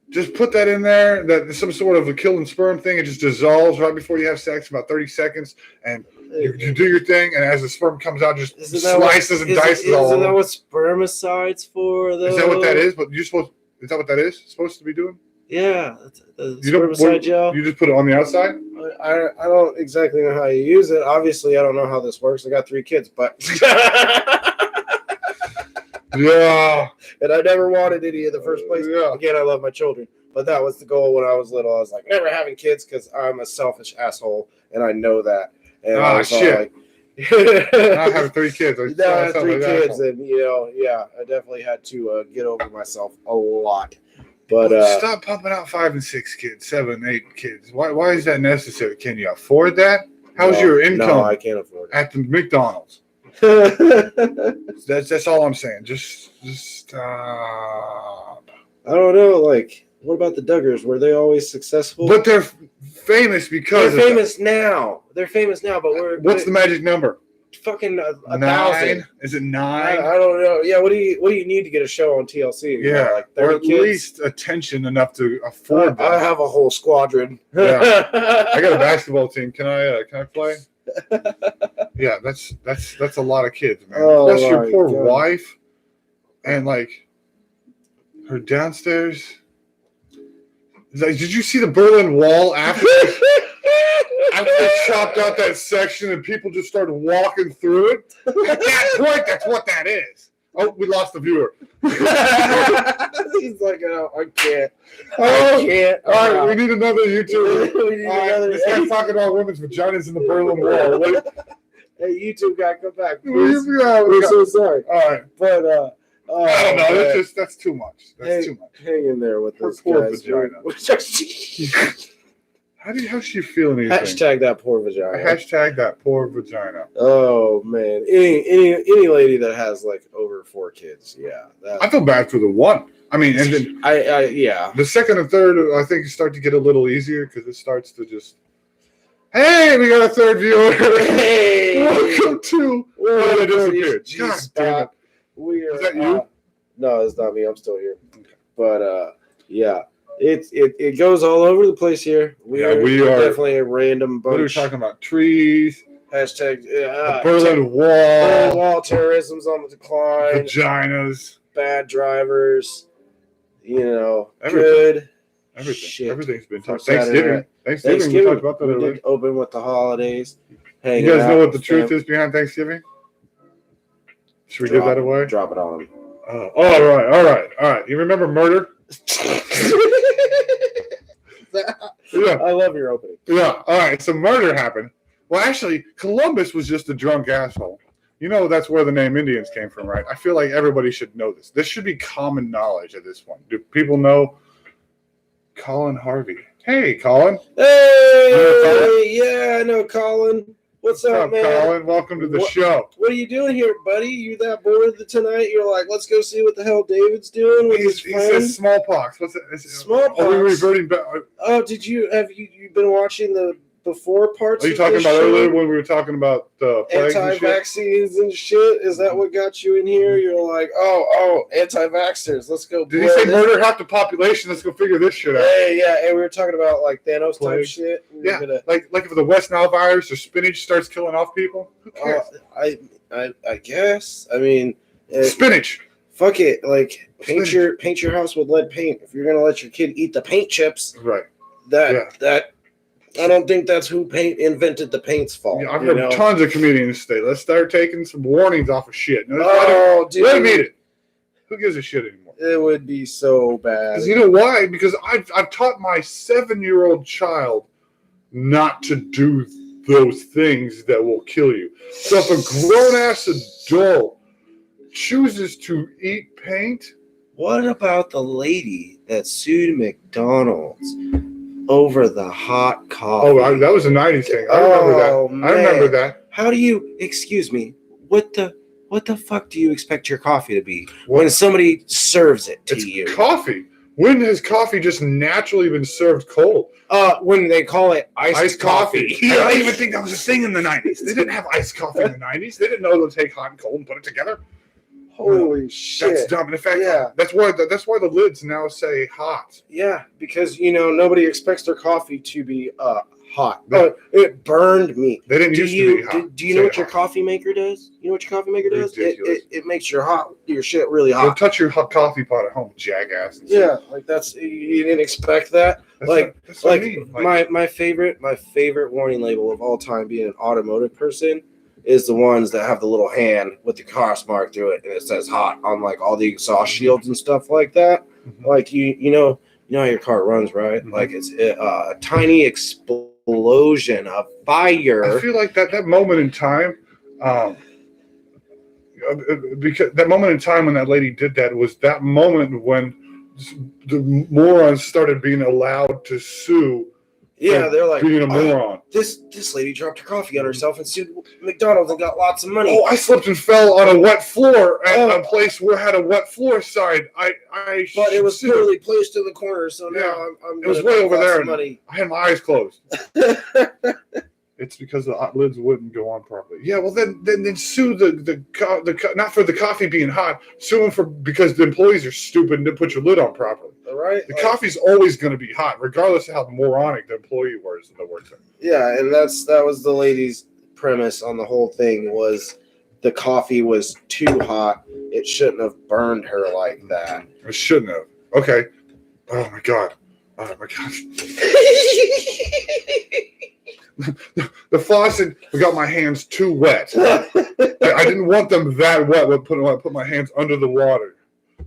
Just put that in there. That's some sort of a kill and sperm thing. It just dissolves right before you have sex, about 30 seconds, and you do your thing. And as the sperm comes out, just slices and dices all over. Isn't that what spermicide's for, though? Is that what that is? But is that what that is supposed to be doing? Yeah, spermicide gel. You just put it on the outside? I don't exactly know how you use it. Obviously, I don't know how this works. I got 3 kids, but yeah. And I never wanted any in the first place. Yeah. Again, I love my children, but that was the goal when I was little. I was like, never having kids because I'm a selfish asshole, and I know that. And I was shit. Not having 3 kids. Now I have 3 kids, and I definitely had to get over myself a lot. But stop pumping out 5 and 6 kids, 7, 8 kids. Why is that necessary? Can you afford that? How's your income? No, I can't afford it. At the McDonald's. That's all I'm saying. Just stop. I don't know. Like, what about the Duggars? Were they always successful? But they're famous because they're famous now. They're famous now. But what's the magic number? Fucking 1,000. Is it 9? I don't know. Yeah, what do you need to get a show on TLC? Yeah, like or at least attention enough to afford that. I have a whole squadron. Yeah, I got a basketball team. Can I play? Yeah, that's a lot of kids, man. Plus your poor wife, and like her downstairs. Like, did you see the Berlin Wall after? After they chopped out that section and people just started walking through it. At that point, that's what that is. Oh, we lost the viewer. He's like, oh, I can't. Oh, I can't. all right, we need another YouTube. We need another. This guy's talking about women's vaginas in the Berlin Wall. Wait, Hey, YouTube guy, come back, yeah, please. we We're got- so sorry. all right. But, I don't know. That's too much. That's too much. Hang in there with Her this poor guys. vagina. How's she feeling anything? Hashtag that poor vagina. Hashtag that poor vagina. Oh man, any lady that has like over 4 kids, yeah. I feel bad for the one. I mean, and then Yeah. the second and third, I think you start to get a little easier because it starts to just. Hey, we got a third viewer. Hey, Welcome to. Oh, that disappeared. G God damn it. spot. We are. Is that you? No, it's not me. I'm still here. Okay. But yeah, it goes all over the place here. We are definitely a random bunch. What are we talking about? Trees. Hashtag The Berlin Wall. wall terrorism's on the decline. Vaginas. Bad drivers. You know, Everything. good. Everything. Shit. Everything's been For talked. Thanksgiving. We talked about that we already. did open with the holidays. You guys know what the truth is behind Thanksgiving? Should we give that away? Drop it on. Oh, all right. You remember murder? Yeah. I love your opening. Yeah. All right. So murder happened. Well, actually, Columbus was just a drunk asshole. You know that's where the name Indians came from, right? I feel like everybody should know this. This should be common knowledge at this point. Do people know Colin Harvey? Hey, Colin. Hey, yeah, I know Colin. What's up, man? Colin? Welcome to the show. What are you doing here, buddy? You that bored tonight? You're like, let's go see what the hell David's doing with his He friend. says smallpox. What's it? Smallpox? Are we reverting back? Oh, have you been watching the before parts? Are you of talking this about show? earlier when we were talking about plagues and shit? Anti-vaccines and shit? Is that what got you in here? You're like, oh, anti-vaxxers. Let's go. Did he say murder half the population? Let's go figure this shit out. Hey, yeah, and we were talking about like Thanos type Plague. shit. Yeah, like if the West Nile virus or spinach starts killing off people, who cares? I guess. I mean, Spinach. fuck it. Like paint your house with lead paint. If you're gonna let your kid eat the paint chips, Right. that I don't think that's who invented the paint's fault. Yeah, I've heard tons of comedians say, let's start taking some warnings off of shit. No, Dude, let him eat it. Who gives a shit anymore? It would be so bad. Because you know why? Because I've taught my 7-year-old child not to do those things that will kill you. So if a grown-ass adult chooses to eat paint, What about the lady that sued McDonald's over the hot coffee? that was a 90s thing. I remember that. I remember that. How do you, excuse me, what the fuck do you expect your coffee to be when somebody serves it to you? It's coffee. When has coffee just naturally been served cold? When they call it iced coffee. I don't even think that was a thing in the 90s. They didn't have iced coffee in the 90s. They didn't know to take hot and cold and put it together. Holy shit. That's dumb. In fact, Yeah. that's why the lids now say hot. Yeah, because nobody expects their coffee to be hot. Yeah. It burned me. They didn't used to be hot. Do you know what your coffee maker does? You know what your coffee maker does? Ridiculous. It makes your shit really Don't hot. touch your hot coffee pot at home, jackass. Yeah, like you didn't expect that. That's Like, what I mean. my favorite warning label of all time, being an automotive person, is the ones that have the little hand with the cross mark through it and it says hot on like all the exhaust shields and stuff like that. Mhm. Like you know how your car runs, right? Mhm. Like it's a tiny explosion of fire. I feel like that moment in time, because that moment in time when that lady did that was that moment when the morons started being allowed to sue. Yeah, they're like, being a moron. This lady dropped her coffee on herself and sued McDonald's and got lots of money. Oh, I slipped and fell on a wet floor at a place where had a wet floor sign. But it was poorly placed in the corner, so now Yeah. I'm It was gonna way make over lots there. of money. I had my eyes closed. It's because the lids wouldn't go on properly. Yeah, well then sue the not for the coffee being hot, sue them because the employees are stupid and didn't put your lid on properly. All right? The coffee's always going to be hot, regardless of how moronic the employee was that works there. Yeah, and that was the lady's premise on the whole thing, was the coffee was too hot. It shouldn't have burned her like that. It shouldn't have. Okay. Oh my god. The faucet got my hands too wet. I didn't want them that wet. I put my hands under the water.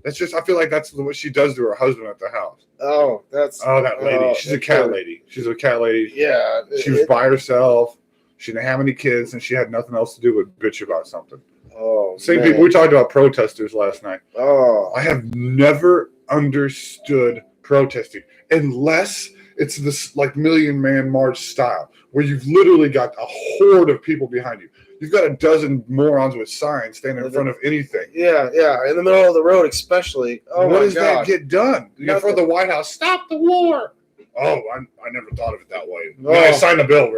That's just. I feel like that's what she does to her husband at the house. Oh, that lady. She's a cat lady. She's a cat lady. Yeah. She was by herself. She didn't have any kids, and she had nothing else to do but bitch about something. Oh, Same man. people. We talked about protesters last night. Oh, I have never understood protesting unless it's this like Million Man March style, where you've literally got a horde of people behind you. You've got a dozen morons with signs standing in front of anything. yeah, in the middle of the road, especially. Oh, what my does God. that get done? You're in front of the White House. Stop the war. Oh, I never thought of it that way. Oh. Yeah, I signed the bill.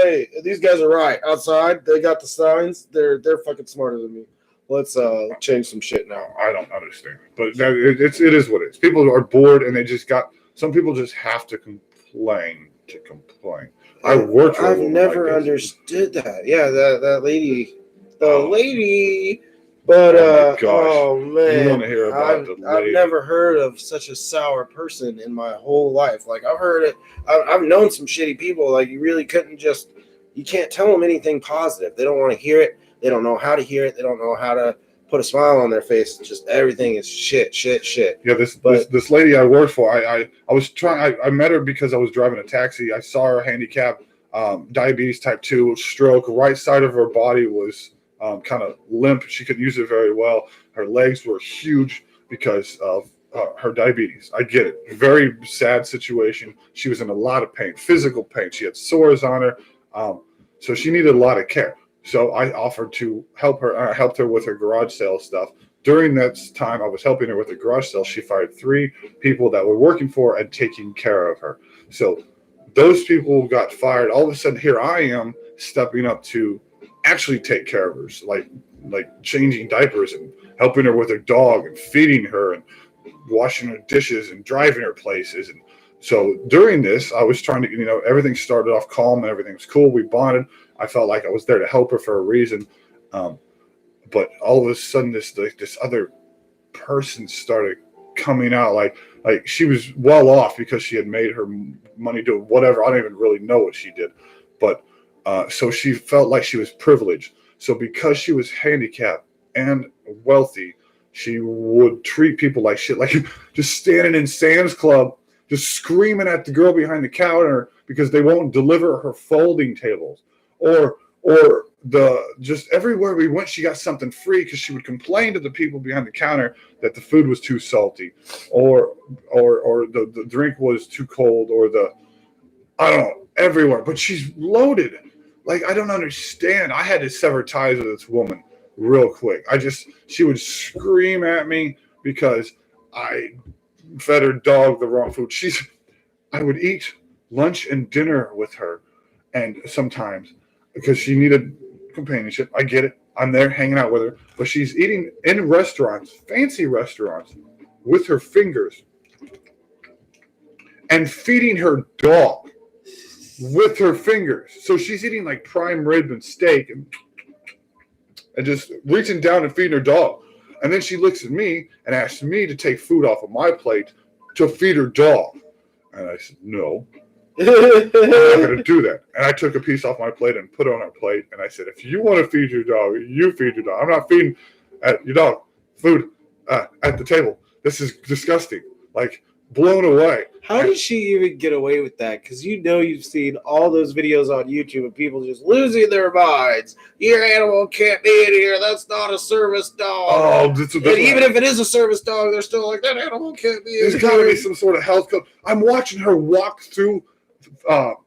Hey, these guys are right. Outside, they got the signs. They're fucking smarter than me. Let's change some shit now. I don't understand, but it is what it is. People are bored, and some people just have to complain to complain. I've never understood that. Yeah, that lady, lady. But oh man, you want to hear about the lady? I've never heard of such a sour person in my whole life. Like I've heard it. I've known some shitty people. Like you can't tell them anything positive. They don't want to hear it. They don't know how to hear it. They don't know how to put a smile on their face. Just everything is shit. Yeah, this lady I worked for, I met her because I was driving a taxi. I saw her handicapped, diabetes type 2, stroke. Right side of her body was kind of limp. She couldn't use it very well. Her legs were huge because of her diabetes. I get it. Very sad situation. She was in a lot of pain, physical pain. She had sores on her. So she needed a lot of care. So I offered to help her. I helped her with her garage sale stuff. During that time I was helping her with the garage sale, she fired 3 people that were working for her and taking care of her. So those people got fired. All of a sudden, here I am stepping up to actually take care of her, like changing diapers and helping her with her dog and feeding her and washing her dishes and driving her places. And so during this, I was trying to, everything started off calm and everything was cool. We bonded. I felt like I was there to help her for a reason. But all of a sudden, this other person started coming out like she was well off because she had made her money do whatever. I don't even really know what she did. But so she felt like she was privileged. So because she was handicapped and wealthy, she would treat people like shit, like just standing in Sam's Club, just screaming at the girl behind the counter because they won't deliver her folding tables. Or just everywhere we went, she got something free because she would complain to the people behind the counter that the food was too salty, or the drink was too cold, or I don't know, everywhere. But she's loaded. Like, I don't understand. I had to sever ties with this woman real quick. She would scream at me because I fed her dog the wrong food. I would eat lunch and dinner with her, and sometimes because she needed companionship. I get it. I'm there hanging out with her, but she's eating in restaurants, fancy restaurants, with her fingers and feeding her dog with her fingers. So she's eating like prime rib and steak and just reaching down and feeding her dog. And then she looks at me and asks me to take food off of my plate to feed her dog. And I said, no. I'm not going to do that. And I took a piece off my plate and put it on her plate. And I said, if you want to feed your dog, you feed your dog. I'm not feeding your dog food at the table. This is disgusting. Like, blown away. How did she even get away with that? Because you've seen all those videos on YouTube of people just losing their minds. Your animal can't be in here. That's not a service dog. Oh, even if it is a service dog, they're still like, that animal can't be in here. There's got to be some sort of health code. I'm watching her walk through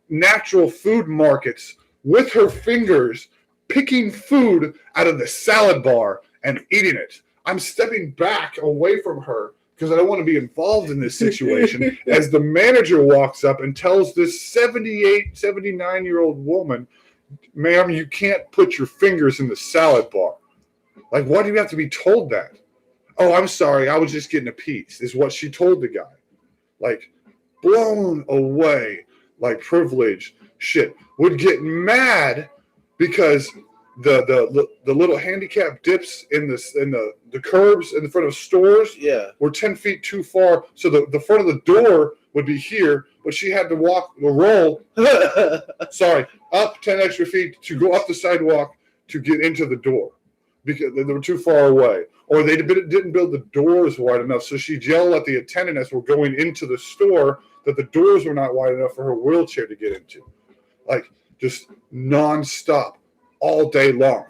natural food markets with her fingers, picking food out of the salad bar and eating it. I'm stepping back away from her because I don't want to be involved in this situation as the manager walks up and tells this 78, 79-year-old woman, ma'am, you can't put your fingers in the salad bar. Like, why do you have to be told that? Oh, I'm sorry, I was just getting a piece, is what she told the guy. Like, blown away, like privilege shit. Would get mad because the little handicap dips in the curbs in the front of stores were 10 feet too far. So the front of the door would be here, but she had to up 10 extra feet to go up the sidewalk to get into the door because they were too far away. Or they didn't build the doors wide enough, so she'd yell at the attendant as we're going into the store that the doors were not wide enough for her wheelchair to get into. Like, just nonstop all day long.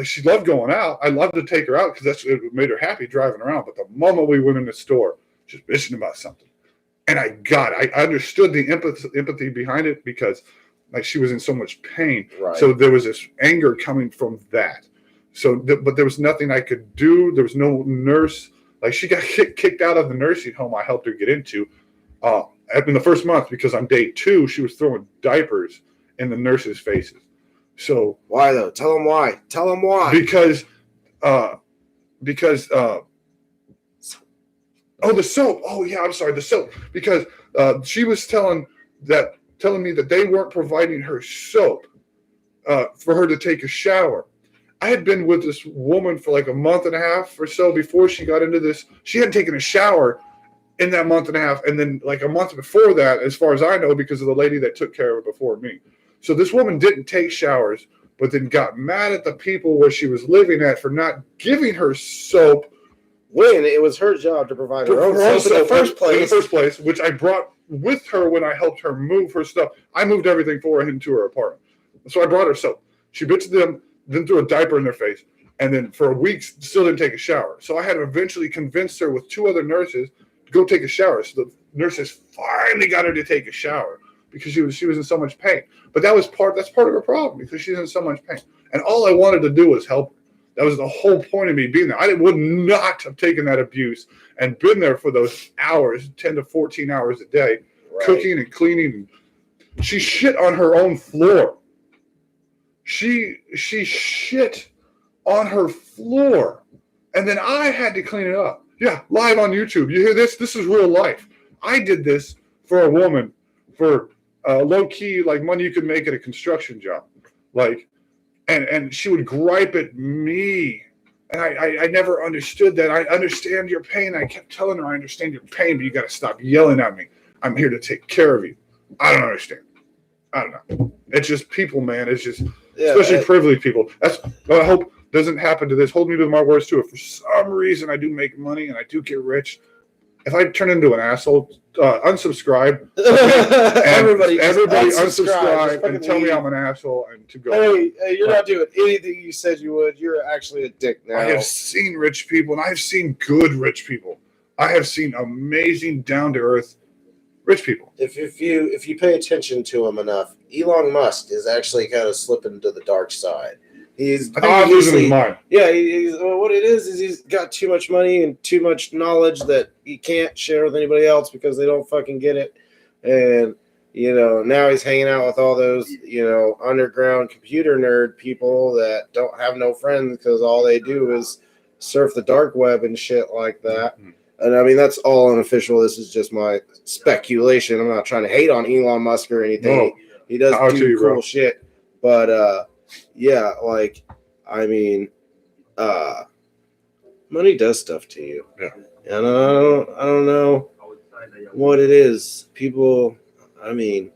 She loved going out. I loved to take her out because it made her happy driving around. But the moment we went in the store, she was bitching about something. And I understood the empathy behind it because she was in so much pain. Right. So there was this anger coming from that. So, but there was nothing I could do. There was no nurse. She got kicked out of the nursing home I helped her get into in the first month because on day 2, she was throwing diapers in the nurses' faces. So why though? Tell them why. Because the soap. Oh yeah, I'm sorry, the soap. Because she was telling me that they weren't providing her soap for her to take a shower. I had been with this woman for like a month and a half or so before she got into this. She hadn't taken a shower in that month and a half, and then like a month before that, as far as I know, because of the lady that took care of her before me. So this woman didn't take showers, but then got mad at the people where she was living at for not giving her soap. When it was her job to provide her own soap in the first place. Which I brought with her when I helped her move her stuff. I moved everything for her into her apartment. So I brought her soap. She bitched them, then threw a diaper in their face, and then for a week still didn't take a shower. So I had to eventually convince her with 2 other nurses to go take a shower. So the nurses finally got her to take a shower because she was in so much pain. But that's part of her problem because she's in so much pain. And all I wanted to do was help her. That was the whole point of me being there. I would not have taken that abuse and been there for those hours, 10 to 14 hours a day, right, cooking and cleaning. She shit on her own floor. She shit on her floor. And then I had to clean it up. Yeah, live on YouTube. You hear this? This is real life. I did this for a woman for low-key, money you could make at a construction job. And she would gripe at me. And I never understood that. I understand your pain. I kept telling her I understand your pain, but you got to stop yelling at me. I'm here to take care of you. I don't understand. I don't know. It's just people, man. It's just, especially privileged people. That's what I hope doesn't happen to this. Hold me to my words, too. If for some reason I do make money and I do get rich, if I turn into an asshole, unsubscribe. everybody unsubscribe and tell me I'm an asshole and to go. Hey, you're not doing anything you said you would. You're actually a dick now. I have seen rich people, and I have seen good rich people. I have seen amazing, down-to-earth rich people. If you pay attention to him enough, Elon Musk is actually kind of slipping to the dark side. He's obviously his mind. Yeah. What it is he's got too much money and too much knowledge that he can't share with anybody else because they don't fucking get it. And now he's hanging out with all those underground computer nerd people that don't have no friends because all they do is surf the dark web and shit like that. Mm-hmm. And I mean that's all unofficial. This is just my speculation. I'm not trying to hate on Elon Musk or anything. No. He does do cool shit, but yeah, money does stuff to you. Yeah. And I don't know what it is. People, in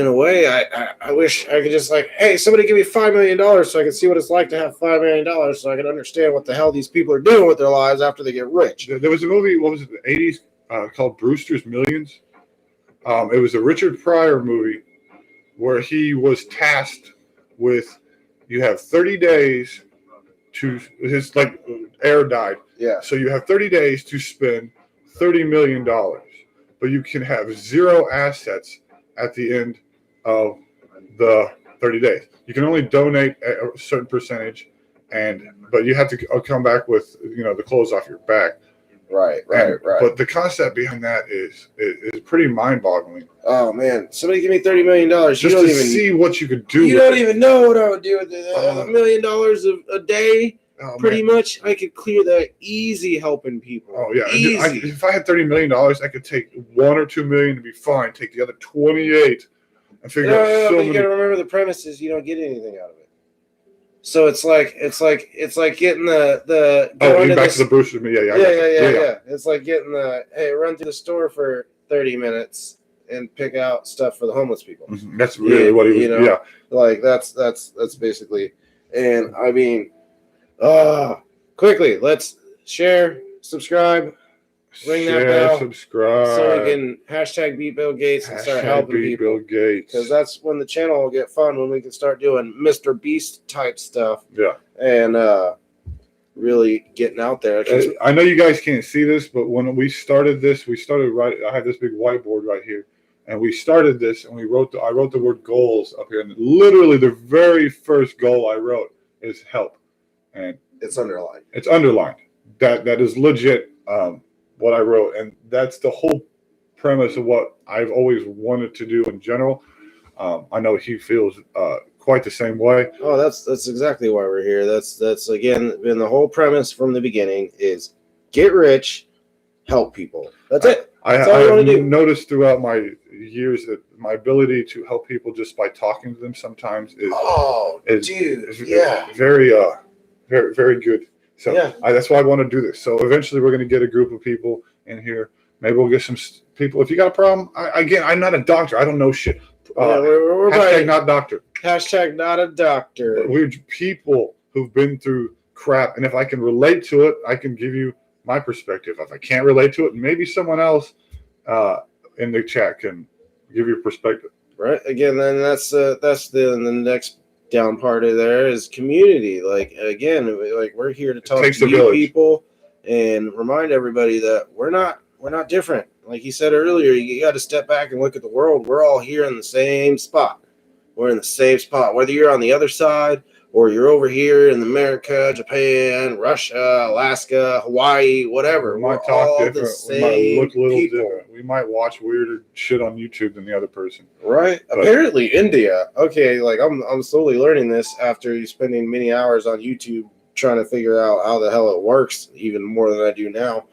a way, I wish I could just hey, somebody give me $5 million so I can see what it's like to have $5 million so I can understand what the hell these people are doing with their lives after they get rich. There was a movie, what was it, the 80s, called Brewster's Millions. It was a Richard Pryor movie where he was tasked with, you have 30 days to, his heir died. Yeah. So you have 30 days to spend $30 million, but you can have 0 assets at the end of the 30 days. You can only donate a certain percentage, but you have to come back with the clothes off your back. Right. But the concept behind that is pretty mind-boggling. Oh man, somebody give me $30 million. Just to see what you could do. You don't even know what I would do with it. $1 million a day. Pretty much, I could clear that easy helping people. Oh yeah, easy. If I had $30 million, I could take $1 or $2 million to be fine. Take the other 28 and figure out. No, but you gotta remember the premise is you don't get anything out of it. So it's like getting the back to the Brewster. Yeah. It's like getting run through the store for 30 minutes and pick out stuff for the homeless people. That's really what he was. You know, yeah, like that's basically. And I mean, quickly, let's share, subscribe, ring that bell, subscribe, so we can hashtag beat Bill Gates and start helping people. Bill Gates, because that's when the channel will get fun, when we can start doing Mr. Beast type stuff. Yeah, and really getting out there. I know you guys can't see this, but when we started this, right. I have this big whiteboard right here, and we started this, and I wrote the word goals up here, and literally the very first goal I wrote is help, and it's underlined. It's underlined. That is legit. What I wrote, and that's the whole premise of what I've always wanted to do in general. I know he feels quite the same way. Oh, that's exactly why we're here. That's again been the whole premise from the beginning: is get rich, help people. That's it. That's all I noticed throughout my years that my ability to help people just by talking to them sometimes is very very good. So that's why I want to do this. So eventually we're going to get a group of people in here. Maybe we'll get some people. If you got a problem, I'm not a doctor. I don't know shit. We're hashtag not doctor. Hashtag not a doctor. We're people who've been through crap. And if I can relate to it, I can give you my perspective. If I can't relate to it, maybe someone else in the chat can give you perspective. Right. Again, then that's the next down part of there is community. Like again, like we're here to talk to you people and remind everybody that we're not different. Like he said earlier, you got to step back and look at the world. We're all here in the same spot. We're in the same spot, whether you're on the other side or you're over here in America, Japan, Russia, Alaska, Hawaii, whatever. We might talk different. We might look a little different. We might watch weirder shit on YouTube than the other person. Right. But apparently India. Okay, like I'm slowly learning this after spending many hours on YouTube trying to figure out how the hell it works, even more than I do now.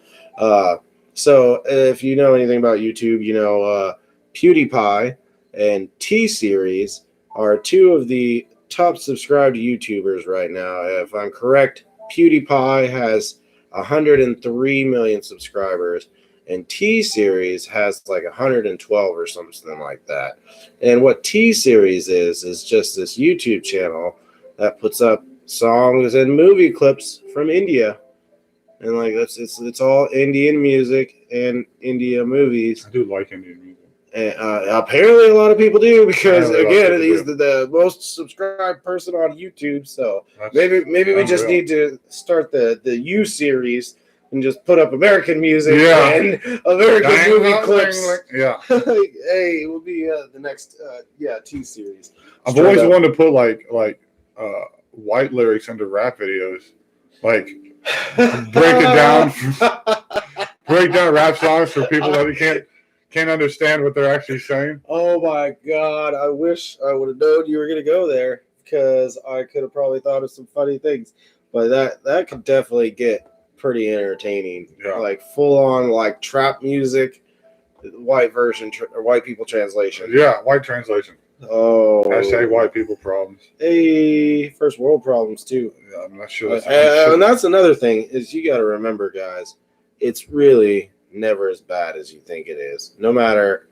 So if you know anything about YouTube, you know PewDiePie and TSeries are two of the top subscribed YouTubers right now. If I'm correct, PewDiePie has 103 million subscribers, and TSeries has like 112 or something like that. And what TSeries is just this YouTube channel that puts up songs and movie clips from India. And like it's all Indian music and India movies. I do like Indian music. And apparently a lot of people do, because again, he's the most subscribed person on YouTube. So maybe we just need to start the U series and just put up American music and American movie clips. Yeah. Hey, it will be the next T series. I've always wanted to put like white lyrics into rap videos, like break down rap songs for people that can't understand what they're actually saying. Oh my God! I wish I would have known you were going to go there, because I could have probably thought of some funny things. But that could definitely get pretty entertaining. Yeah. Like full on like trap music, white version or white people translation. Yeah, white translation. Oh, hashtag white people problems. Hey, first world problems too. Yeah, I'm not sure. And that's another thing is you got to remember, guys. It's really never as bad as you think it is. No matter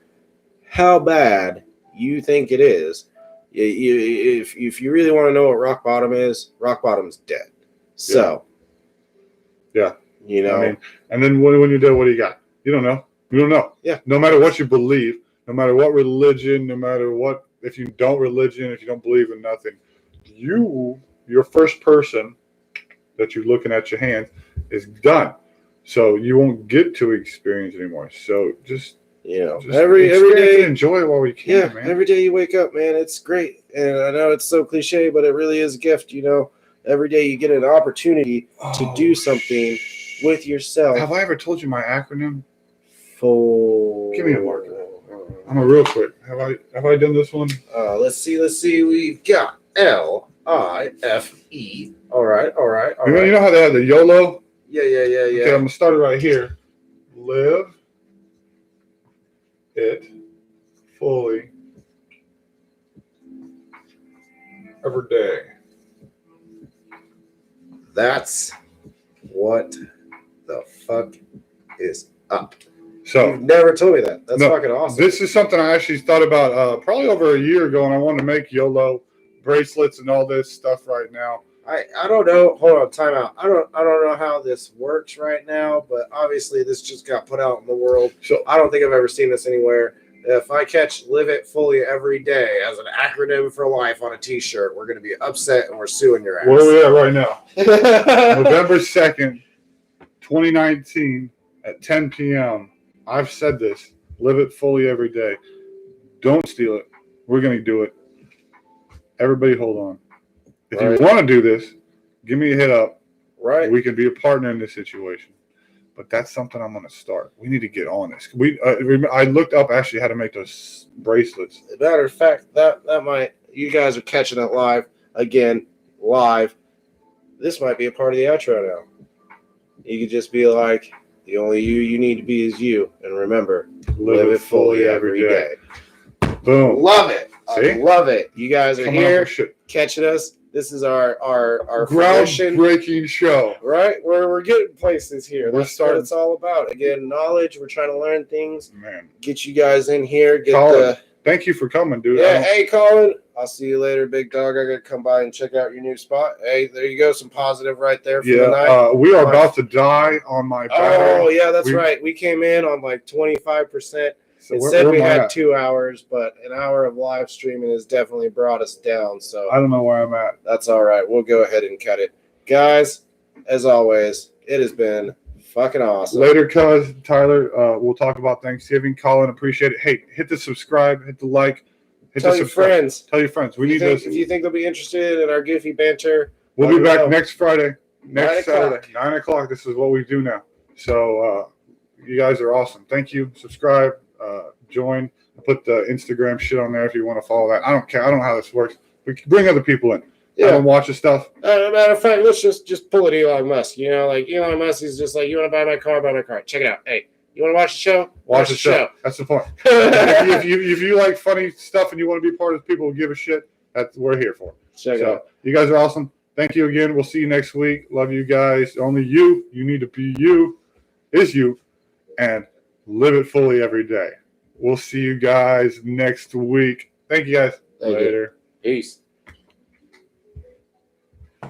how bad you think it is, if you really want to know what rock bottom is dead. So, yeah, you know. I mean, and then when you do, what do you got? You don't know. You don't know. Yeah. No matter what you believe, no matter what religion, no matter what, if you don't believe in nothing, your first person that you're looking at your hands is done. So you won't get to experience anymore. So just every day enjoy it while we can, man. Every day you wake up, man, it's great. And I know it's so cliche, but it really is a gift. Every day you get an opportunity to do something with yourself. Have I ever told you my acronym? Give me a marker. I'm a real quick. Have I done this one? Let's see. We've got LIFE. All right. You know how they have the YOLO? Yeah. Okay, I'm gonna start it right here. Live it fully every day. That's what the fuck is up. So You've never told me that. That's No, fucking awesome. this is something I actually thought about probably over a year ago, and I wanted to make YOLO bracelets and all this stuff right now. I don't know. Hold on, time out. I don't know how this works right now, but obviously this just got put out in the world. So I don't think I've ever seen this anywhere. If I catch "Live It Fully Every Day" as an acronym for life on a T-shirt, we're going to be upset and we're suing your ass. where are we at right now? November 2nd, 2019 at 10 p.m. I've said this. Live it fully every day. Don't steal it. We're going to do it. Everybody hold on. If Right. you want to do this, give me a hit up. Right. We can be a partner in this situation. But that's something I'm going to start. We need to get on this. I looked up actually how to make those bracelets. As a matter of fact, that might, you guys are catching it live. Again, live. This might be a part of the outro now. You could just be like, the only you need to be is you. And remember, live it fully every day. Boom. Love it. See? I love it. You guys are Coming up here with shit. catching us. This is our fruition, Groundbreaking show. right? We're getting places here. We're That's what starting. it's all about. Again, knowledge. We're trying to learn things. Man. Get you guys in here. Get Colin, thank you for coming, dude. yeah. Hey, Colin. I'll see you later, big dog. I gotta come by and check out your new spot. Hey, there you go. Some positive right there for the night. We are about to die on my battery. Oh yeah, that's right. We came in on like 25%. So It where said we am I had at? 2 hours, but an hour of live streaming has definitely brought us down. So I don't know where I'm at. that's all right. We'll go ahead and cut it. Guys, as always, it has been fucking awesome. Later, cuz Tyler. We'll talk about Thanksgiving. Colin, appreciate it. Hey, hit the subscribe, hit the like, hit Tell the your subscribe. friends. Tell your friends. We If you need think- this. If you think they'll be interested in our goofy banter, We'll let be me back know. next Friday, next 9 o'clock. Saturday, 9 o'clock. This is what we do now. So you guys are awesome. Thank you. Subscribe, join. Put the Instagram shit on there if you want to follow that. I don't care. I don't know how this works. We can bring other people in. Yeah. And watch the stuff. Matter of fact, let's just pull it Elon Musk. You know, like Elon Musk is just like, you want to buy my car, buy my car. Check it out. Hey, you want to watch the show? Watch the show. That's the point. if you like funny stuff and you want to be part of the people who give a shit, that's what we're here for. Check it So out. you guys are awesome. Thank you again. We'll see you next week. Love you guys. Only you need to be you, is you, and live it fully every day. We'll see you guys next week. Thank you guys. Thank you. Later. Peace.